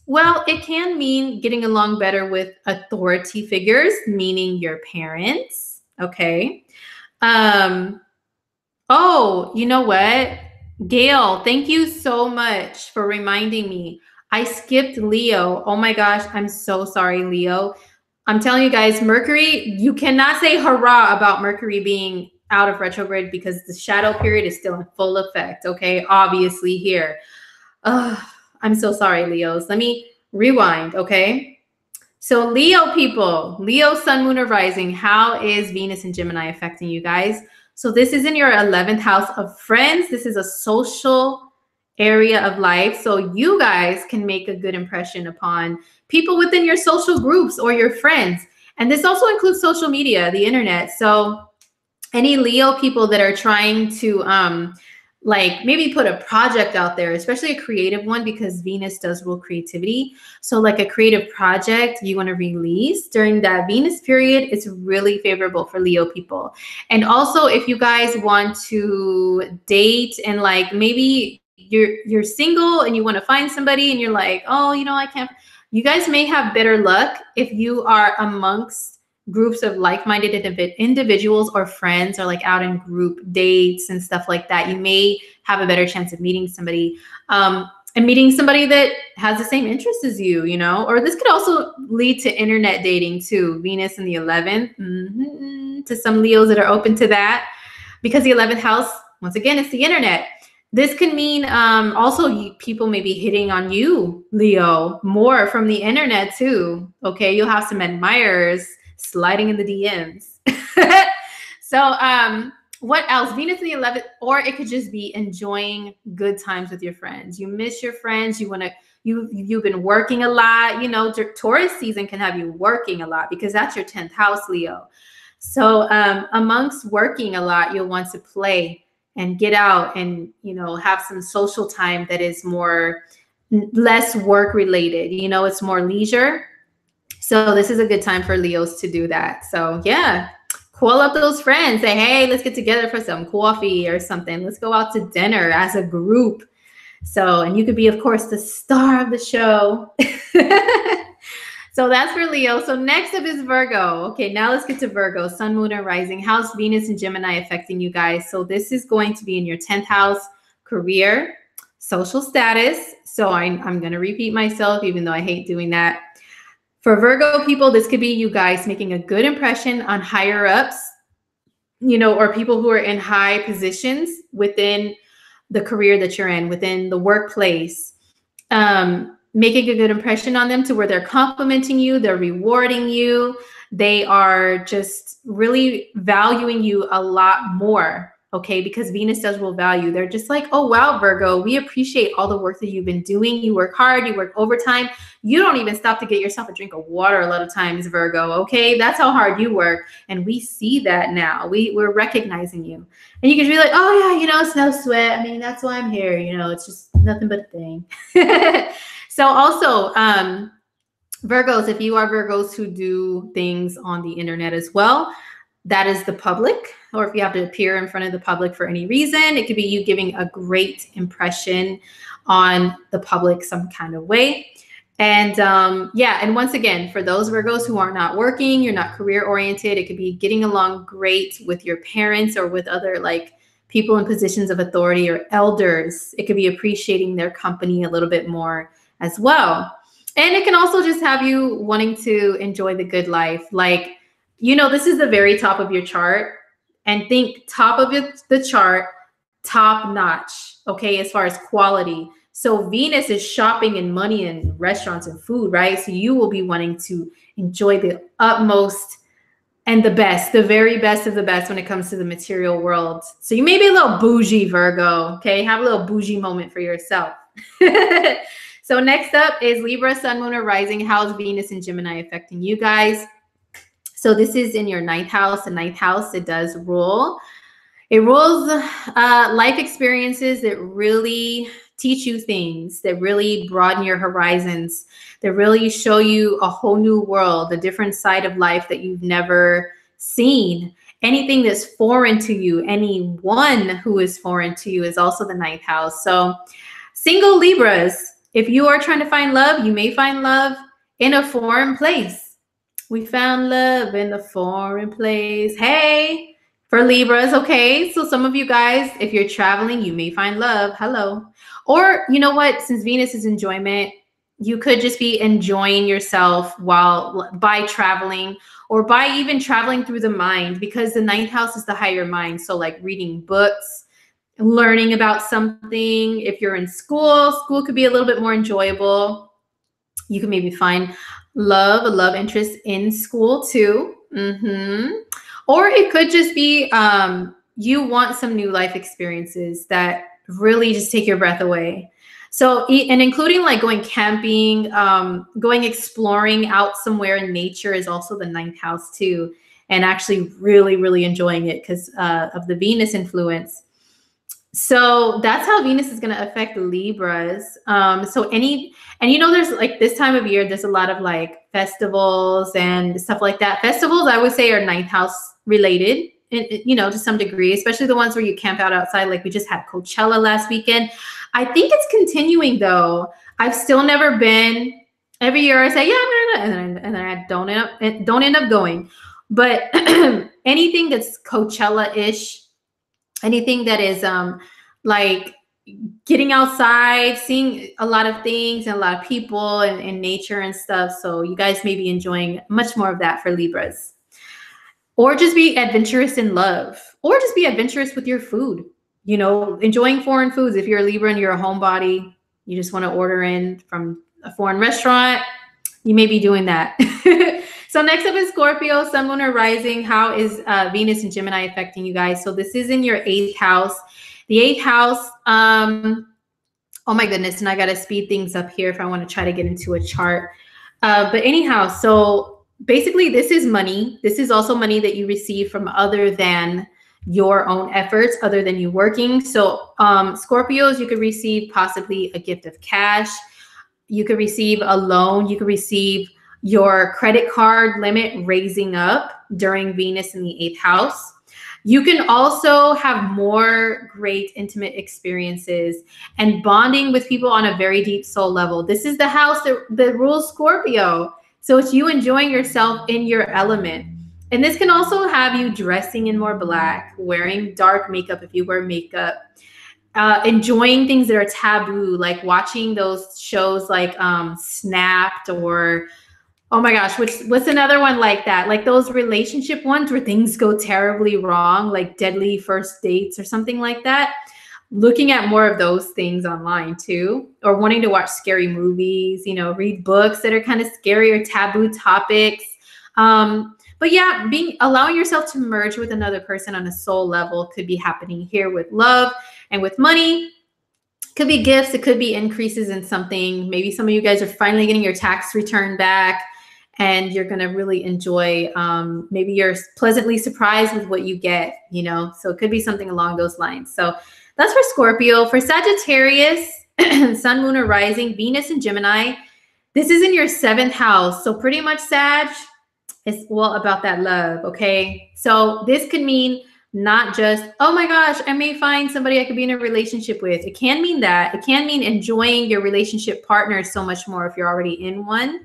Well, it can mean getting along better with authority figures, meaning your parents. Okay. Oh, you know what? Gail, thank you so much for reminding me. I skipped Leo. Oh my gosh, I'm so sorry, Leo. I'm telling you guys, Mercury, you cannot say hurrah about Mercury being out of retrograde because the shadow period is still in full effect, okay? Obviously here. I'm so sorry, Leos. Let me rewind, okay? So Leo people, Leo, Sun, Moon, or Rising, how is Venus and Gemini affecting you guys? So this is in your 11th house of friends. This is a social area of life. So you guys can make a good impression upon people within your social groups or your friends. And this also includes social media, the internet. So any Leo people that are trying to like maybe put a project out there, especially a creative one, because Venus does rule creativity. So like a creative project you want to release during that Venus period, it's really favorable for Leo people. And also if you guys want to date and like maybe you're single and you want to find somebody and you're like, oh, you know, I can't, you guys may have better luck if you are amongst groups of like-minded individuals or friends, or like out in group dates and stuff like that. You may have a better chance of meeting somebody and meeting somebody that has the same interests as you, you know, or this could also lead to internet dating too. Venus in the 11th, to some Leos that are open to that, because the 11th house, once again, it's the internet. This can mean also people may be hitting on you, Leo, more from the internet too. Okay, you'll have some admirers sliding in the DMs. So what else? Venus in the 11th, or it could just be enjoying good times with your friends. You miss your friends. You want to, you've been working a lot. You know, Taurus season can have you working a lot because that's your 10th house, Leo. So amongst working a lot, you'll want to play and get out and, you know, have some social time that is less work related. You know, it's more leisure. So this is a good time for Leos to do that. So yeah, call up those friends. Say, hey, let's get together for some coffee or something. Let's go out to dinner as a group. So, and you could be, of course, the star of the show. So that's for Leo. So next up is Virgo. Okay, now let's get to Virgo, Sun, Moon, and Rising. How's Venus and Gemini affecting you guys? So this is going to be in your 10th house, career, social status. So I'm going to repeat myself, even though I hate doing that. For Virgo people, this could be you guys making a good impression on higher ups, you know, or people who are in high positions within the career that you're in, within the workplace, making a good impression on them to where they're complimenting you, they're rewarding you, they are just really valuing you a lot more. Okay, because Venus does rule value. They're just like, oh, wow, Virgo, we appreciate all the work that you've been doing. You work hard, you work overtime. You don't even stop to get yourself a drink of water a lot of times, Virgo. Okay, that's how hard you work. And we see that now. We're recognizing you. And you can be like, oh, yeah, you know, it's no sweat. I mean, that's why I'm here. You know, it's just nothing but a thing. So also, Virgos, if you are Virgos who do things on the internet as well, that is the public, or if you have to appear in front of the public for any reason, it could be you giving a great impression on the public some kind of way. And yeah, and once again, for those Virgos who are not working, you're not career oriented, it could be getting along great with your parents or with other like people in positions of authority or elders. It could be appreciating their company a little bit more as well. And it can also just have you wanting to enjoy the good life. Like, you know, this is the very top of your chart, and think top of the chart, top notch, okay, as far as quality. So Venus is shopping and money and restaurants and food, right? So you will be wanting to enjoy the utmost and the best, the very best of the best when it comes to the material world. So you may be a little bougie, Virgo, okay? Have a little bougie moment for yourself. So next up is Libra, Sun, Moon, or Rising. How's Venus and Gemini affecting you guys? So this is in your ninth house. The ninth house, it does rule. It rules life experiences that really teach you things, that really broaden your horizons, that really show you a whole new world, a different side of life that you've never seen. Anything that's foreign to you, anyone who is foreign to you is also the ninth house. So single Libras, if you are trying to find love, you may find love in a foreign place. We found love in a foreign place. Hey, for Libras, okay. So some of you guys, if you're traveling, you may find love. Hello. Or you know what? Since Venus is enjoyment, you could just be enjoying yourself by traveling, or by even traveling through the mind, because the ninth house is the higher mind. So like reading books, learning about something. If you're in school could be a little bit more enjoyable. You can maybe find a love interest in school too. Or it could just be you want some new life experiences that really just take your breath away. So, and including like going camping, going exploring out somewhere in nature is also the ninth house too. And actually really, really enjoying it because of the Venus influence. So that's how Venus is going to affect Libras. And you know, there's like this time of year, there's a lot of like festivals and stuff like that. Festivals, I would say, are ninth house related, you know, to some degree, especially the ones where you camp out outside. Like we just had Coachella last weekend. I think it's continuing though. I've still never been. Every year I say, yeah, I'm gonna, and then I don't end up going. But anything that's Coachella-ish, anything that is like getting outside, seeing a lot of things and a lot of people and nature and stuff. So you guys may be enjoying much more of that for Libras. Or just be adventurous in love, or just be adventurous with your food. You know, enjoying foreign foods. If you're a Libra and you're a homebody, you just want to order in from a foreign restaurant, you may be doing that. So next up is Scorpio, Sun, Moon, or Rising. How is Venus and Gemini affecting you guys? So this is in your eighth house. The eighth house, oh my goodness, and I got to speed things up here if I want to try to get into a chart. But anyhow, so basically this is money. This is also money that you receive from other than your own efforts, other than you working. So Scorpios, you could receive possibly a gift of cash. You could receive a loan. You could receive your credit card limit raising up during Venus in the eighth house. You can also have more great intimate experiences and bonding with people on a very deep soul level. This is the house that rules Scorpio. So it's you enjoying yourself in your element. And this can also have you dressing in more black, wearing dark makeup if you wear makeup, enjoying things that are taboo, like watching those shows like Snapped, or oh my gosh, what's another one like that? Like those relationship ones where things go terribly wrong, like Deadly First Dates or something like that. Looking at more of those things online too, or wanting to watch scary movies, you know, read books that are kind of scary or taboo topics. But yeah, allowing yourself to merge with another person on a soul level could be happening here with love and with money. Could be gifts. It could be increases in something. Maybe some of you guys are finally getting your tax return back and you're going to really enjoy, maybe you're pleasantly surprised with what you get, you know, so it could be something along those lines. So that's for Scorpio. For Sagittarius, Sun, Moon, or Rising, Venus and Gemini, this is in your seventh house. So pretty much Sag, it's all about that love, okay? So this could mean not just, oh my gosh, I may find somebody I could be in a relationship with. It can mean that. It can mean enjoying your relationship partner so much more if you're already in one,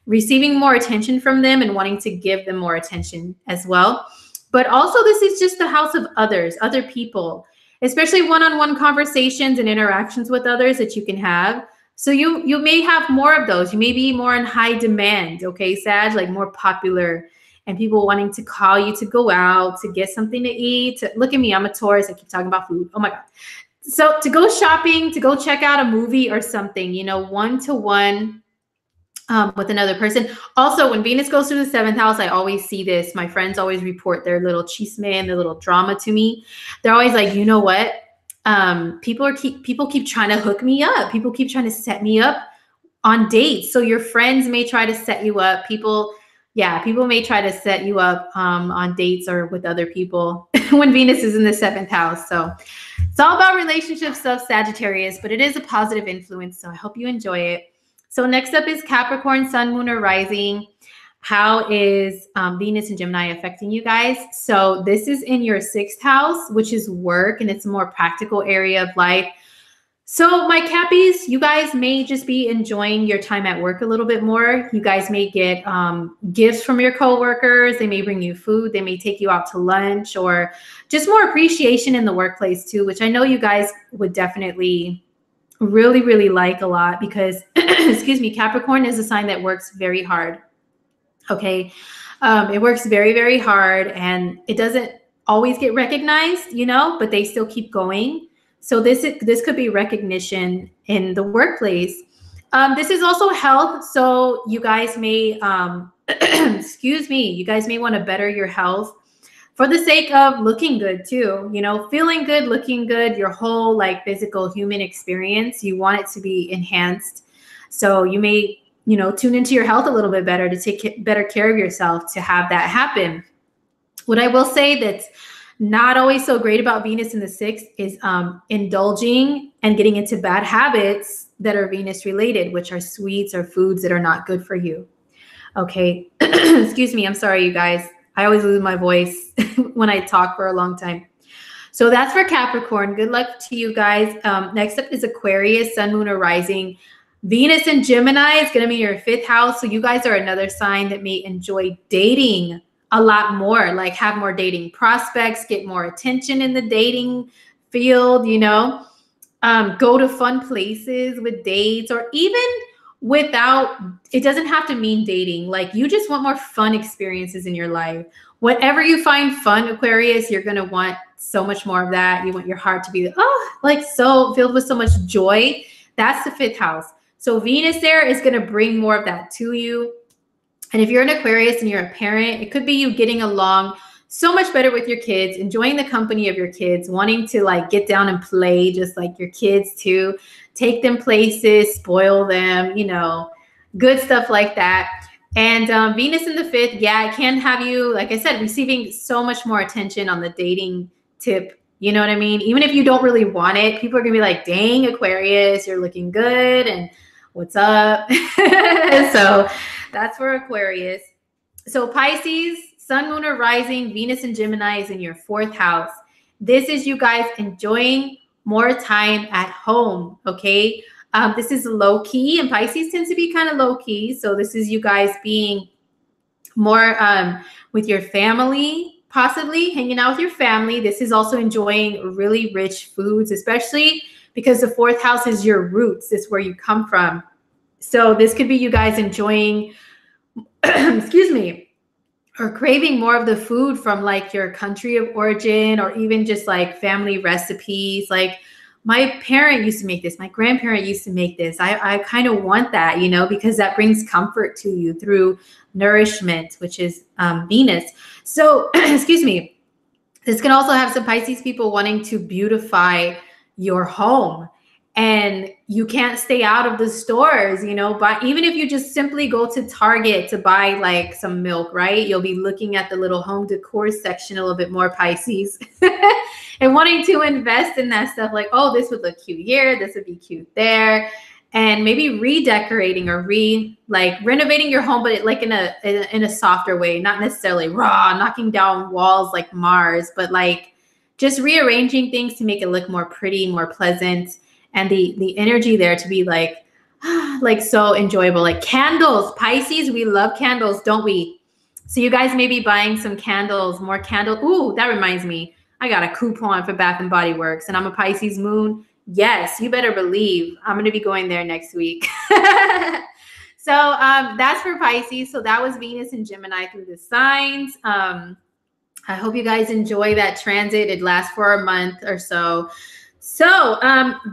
receiving more attention from them and wanting to give them more attention as well. But also this is just the house of others, other people. especially one-on-one conversations and interactions with others that you can have. So you may have more of those. You may be more in high demand, okay, Sag, like more popular, and people wanting to call you to go out, to get something to eat. Look at me, I'm a Taurus. I keep talking about food. Oh my God. So to go shopping, to go check out a movie or something, you know, one-to-one with another person. Also, when Venus goes through the 7th house, I always see this. My friends always report their little chisme and their little drama to me. They're always like, you know what? People keep trying to hook me up. People keep trying to set me up on dates. So your friends may try to set you up. People may try to set you up on dates or with other people when Venus is in the 7th house. So it's all about relationship stuff, Sagittarius, but it is a positive influence. So I hope you enjoy it. So next up is Capricorn, Sun, Moon, or Rising. How is Venus and Gemini affecting you guys? So this is in your 6th house, which is work, and it's a more practical area of life. So my Cappies, you guys may just be enjoying your time at work a little bit more. You guys may get gifts from your coworkers. They may bring you food. They may take you out to lunch, or just more appreciation in the workplace too, which I know you guys would definitely really, really like a lot because, excuse me, Capricorn is a sign that works very hard. Okay. It works very, very hard, and it doesn't always get recognized, you know, but they still keep going. So this could be recognition in the workplace. This is also health. So you guys may, excuse me, you guys may want to better your health for the sake of looking good too, you know, feeling good, looking good, your whole like physical human experience. You want it to be enhanced. So you may, you know, tune into your health a little bit better to take better care of yourself to have that happen. What I will say that's not always so great about Venus in the 6th is indulging and getting into bad habits that are Venus related, which are sweets or foods that are not good for you. Okay. Excuse me. I'm sorry, you guys. I always lose my voice when I talk for a long time. So that's for Capricorn. Good luck to you guys. Next up is Aquarius, Sun, Moon, or Rising. Venus and Gemini is going to be your 5th house. So you guys are another sign that may enjoy dating a lot more, like have more dating prospects, get more attention in the dating field, you know, go to fun places with dates, or even without, it doesn't have to mean dating. Like you just want more fun experiences in your life. Whatever you find fun, Aquarius, you're going to want so much more of that. You want your heart to be, like so filled with so much joy. That's the 5th house. So Venus there is going to bring more of that to you. And if you're an Aquarius and you're a parent, it could be you getting along so much better with your kids, enjoying the company of your kids, wanting to like get down and play just like your kids too, take them places, spoil them, you know, good stuff like that. And Venus in the 5th, yeah, it can have you, like I said, receiving so much more attention on the dating tip. You know what I mean? Even if you don't really want it, people are going to be like, dang, Aquarius, you're looking good. And what's up? So that's for Aquarius. So Pisces, Sun, Moon, or Rising, Venus and Gemini is in your 4th house. This is you guys enjoying more time at home, okay? This is low key, and Pisces tends to be kind of low key. So this is you guys being more with your family, possibly hanging out with your family. This is also enjoying really rich foods, especially because the 4th house is your roots. It's where you come from. So this could be you guys enjoying, excuse me, or craving more of the food from like your country of origin, or even just like family recipes. Like my parent used to make this, my grandparent used to make this. I kind of want that, you know, because that brings comfort to you through nourishment, which is Venus. So, excuse me, this can also have some Pisces people wanting to beautify your home. And you can't stay out of the stores, you know, but even if you just simply go to Target to buy like some milk, right? You'll be looking at the little home decor section a little bit more, Pisces, and wanting to invest in that stuff. Like, oh, this would look cute here. This would be cute there. And maybe redecorating or renovating your home, but like in a softer way, not necessarily raw, knocking down walls like Mars, but like just rearranging things to make it look more pretty, more pleasant. And the energy there to be like so enjoyable. Like candles, Pisces, we love candles, don't we? So you guys may be buying some candles, more candles. Ooh, that reminds me. I got a coupon for Bath and Body Works, and I'm a Pisces moon. Yes, you better believe I'm going to be going there next week. So that's for Pisces. So that was Venus and Gemini through the signs. I hope you guys enjoy that transit. It lasts for a month or so. So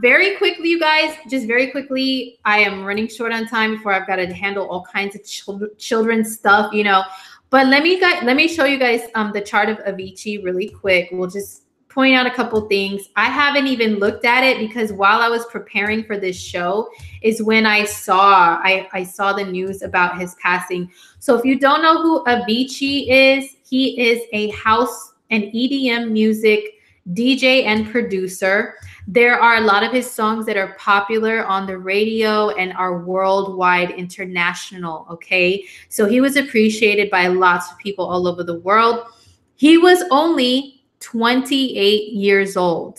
very quickly, you guys, just very quickly, I am running short on time before I've got to handle all kinds of children's stuff, you know. But let me show you guys the chart of Avicii really quick. We'll just point out a couple things. I haven't even looked at it because while I was preparing for this show is when I saw the news about his passing. So if you don't know who Avicii is, he is a house and EDM music DJ and producer. There are a lot of his songs that are popular on the radio and are worldwide, international, okay? So he was appreciated by lots of people all over the world. He was only 28 years old,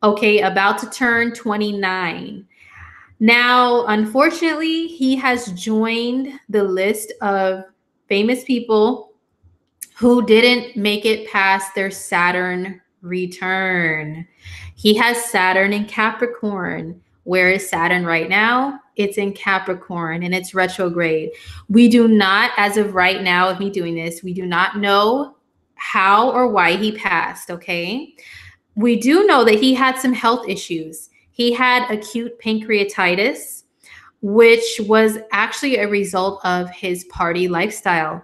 okay, about to turn 29. Now, unfortunately, he has joined the list of famous people who didn't make it past their Saturn return. He has Saturn in Capricorn. Where is Saturn right now? It's in Capricorn and it's retrograde. We do not, as of right now of me doing this, we do not know how or why he passed, okay? We do know that he had some health issues. He had acute pancreatitis, which was actually a result of his party lifestyle.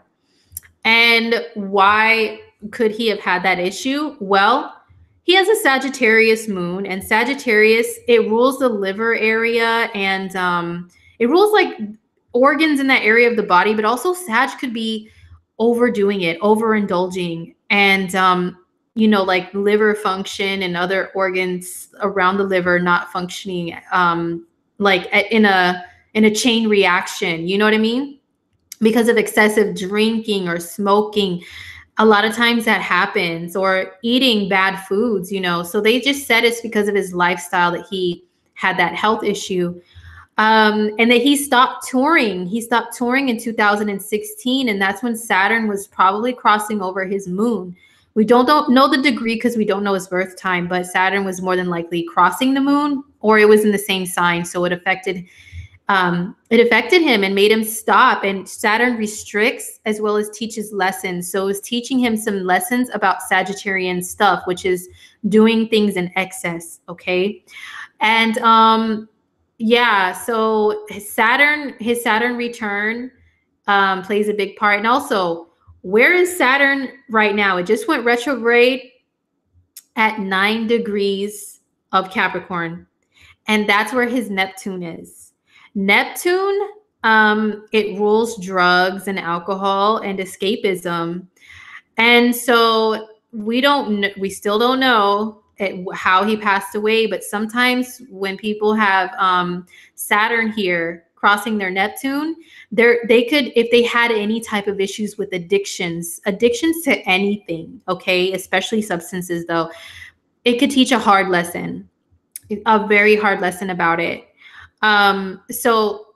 And why could he have had that issue? Well, he has a Sagittarius moon, and Sagittarius, it rules the liver area, and it rules like organs in that area of the body, but also Sag could be overdoing it, overindulging, and you know, like liver function and other organs around the liver not functioning like in a chain reaction, you know what I mean? Because of excessive drinking or smoking. A lot of times that happens, or eating bad foods, you know. So they just said it's because of his lifestyle that he had that health issue. And that he stopped touring. He stopped touring in 2016, and that's when Saturn was probably crossing over his moon. We don't know the degree because we don't know his birth time, but Saturn was more than likely crossing the moon, or it was in the same sign, so it affected him and made him stop. And Saturn restricts as well as teaches lessons. So it was teaching him some lessons about Sagittarian stuff, which is doing things in excess, okay? And yeah, so his Saturn return plays a big part. And also, where is Saturn right now? It just went retrograde at 9 degrees of Capricorn. And that's where his Neptune is. Neptune, it rules drugs and alcohol and escapism. And so we still don't know how he passed away, but sometimes when people have Saturn here crossing their Neptune, they could, if they had any type of issues with addictions to anything, okay, especially substances though, it could teach a hard lesson, a very hard lesson about it. So,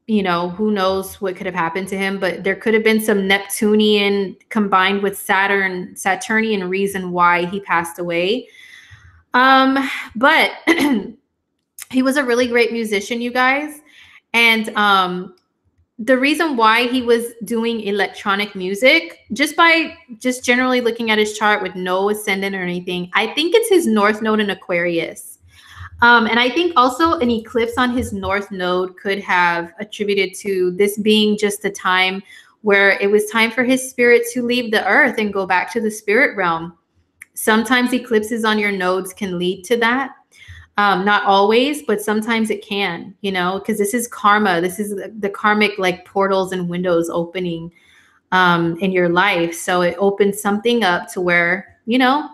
you know, who knows what could have happened to him, but there could have been some Neptunian combined with Saturnian reason why he passed away. But he was a really great musician, you guys. And the reason why he was doing electronic music, just generally looking at his chart with no ascendant or anything, I think it's his North Node in Aquarius. And I think also an eclipse on his North Node could have attributed to this being just a time where it was time for his spirit to leave the earth and go back to the spirit realm. Sometimes eclipses on your nodes can lead to that. Not always, but sometimes it can, you know, because this is karma. This is the karmic like portals and windows opening in your life. So it opens something up to where, you know,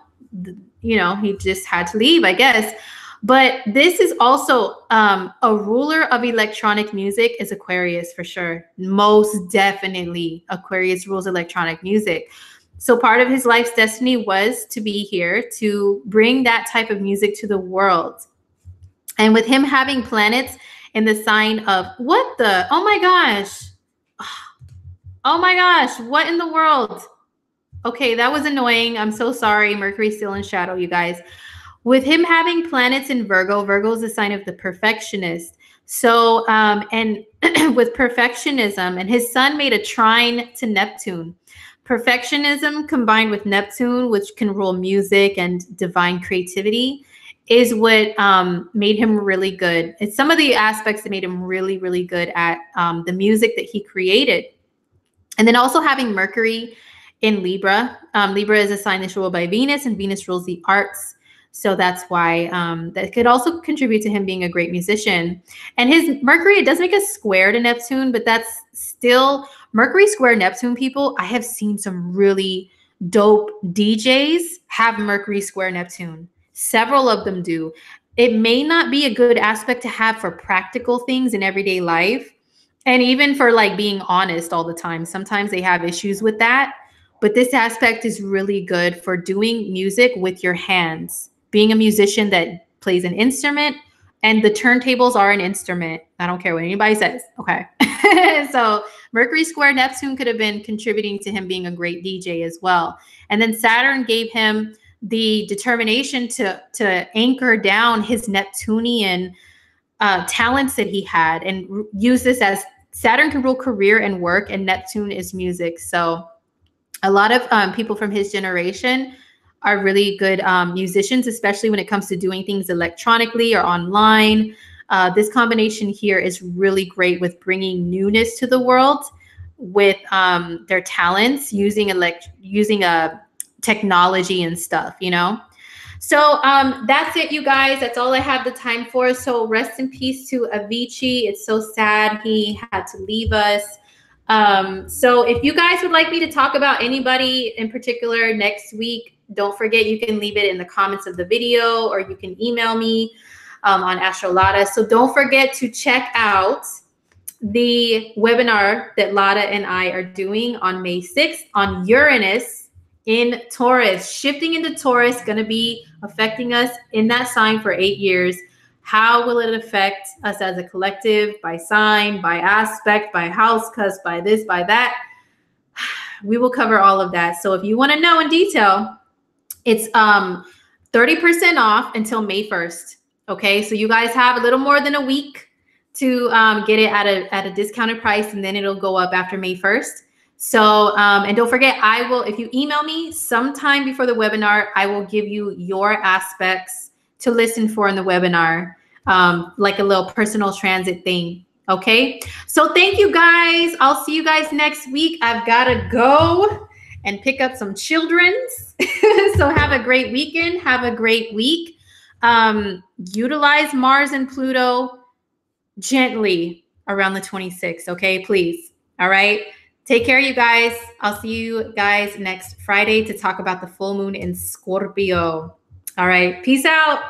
he just had to leave, I guess. But this is also a ruler of electronic music is Aquarius for sure. Most definitely Aquarius rules electronic music. So part of his life's destiny was to be here to bring that type of music to the world. And with him having planets in the sign of oh my gosh, what in the world? Okay, that was annoying. I'm so sorry. Mercury's still in shadow, you guys. With him having planets in Virgo, Virgo is a sign of the perfectionist. So, and with perfectionism, and his sun made a trine to Neptune. Perfectionism combined with Neptune, which can rule music and divine creativity, is what made him really good. It's some of the aspects that made him really, really good at the music that he created. And then also having Mercury in Libra. Libra is a sign that's ruled by Venus, and Venus rules the arts. So that's why that could also contribute to him being a great musician. And his Mercury, it does make a square to Neptune, but that's still Mercury square Neptune people. I have seen some really dope DJs have Mercury square Neptune. Several of them do. It may not be a good aspect to have for practical things in everyday life, and even for like being honest all the time. Sometimes they have issues with that. But this aspect is really good for doing music with your hands, being a musician that plays an instrument, and the turntables are an instrument. I don't care what anybody says. Okay. So Mercury square Neptune could have been contributing to him being a great DJ as well. And then Saturn gave him the determination to anchor down his Neptunian talents that he had and use this as Saturn can rule career and work, and Neptune is music. So a lot of people from his generation are really good musicians, especially when it comes to doing things electronically or online. This combination here is really great with bringing newness to the world with their talents, using technology and stuff, you know? So that's it, you guys. That's all I have the time for. So rest in peace to Avicii. It's so sad he had to leave us. So if you guys would like me to talk about anybody in particular next week, don't forget you can leave it in the comments of the video, or you can email me on Astrology. So don't forget to check out the webinar that Lada and I are doing on May 6th on Uranus in Taurus. Shifting into Taurus, going to be affecting us in that sign for 8 years. How will it affect us as a collective, by sign, by aspect, by house, cusp, by this, by that? We will cover all of that. So if you want to know in detail, it's 30% off until May 1st. Okay, so you guys have a little more than a week to get it at a discounted price, and then it'll go up after May 1st. So, and don't forget, I will, if you email me sometime before the webinar, I will give you your aspects to listen for in the webinar, like a little personal transit thing. Okay. So thank you guys. I'll see you guys next week. I've got to go and pick up some children's. So have a great weekend. Have a great week. Utilize Mars and Pluto gently around the 26th. Okay, please. All right. Take care, you guys. I'll see you guys next Friday to talk about the full moon in Scorpio. All right. Peace out.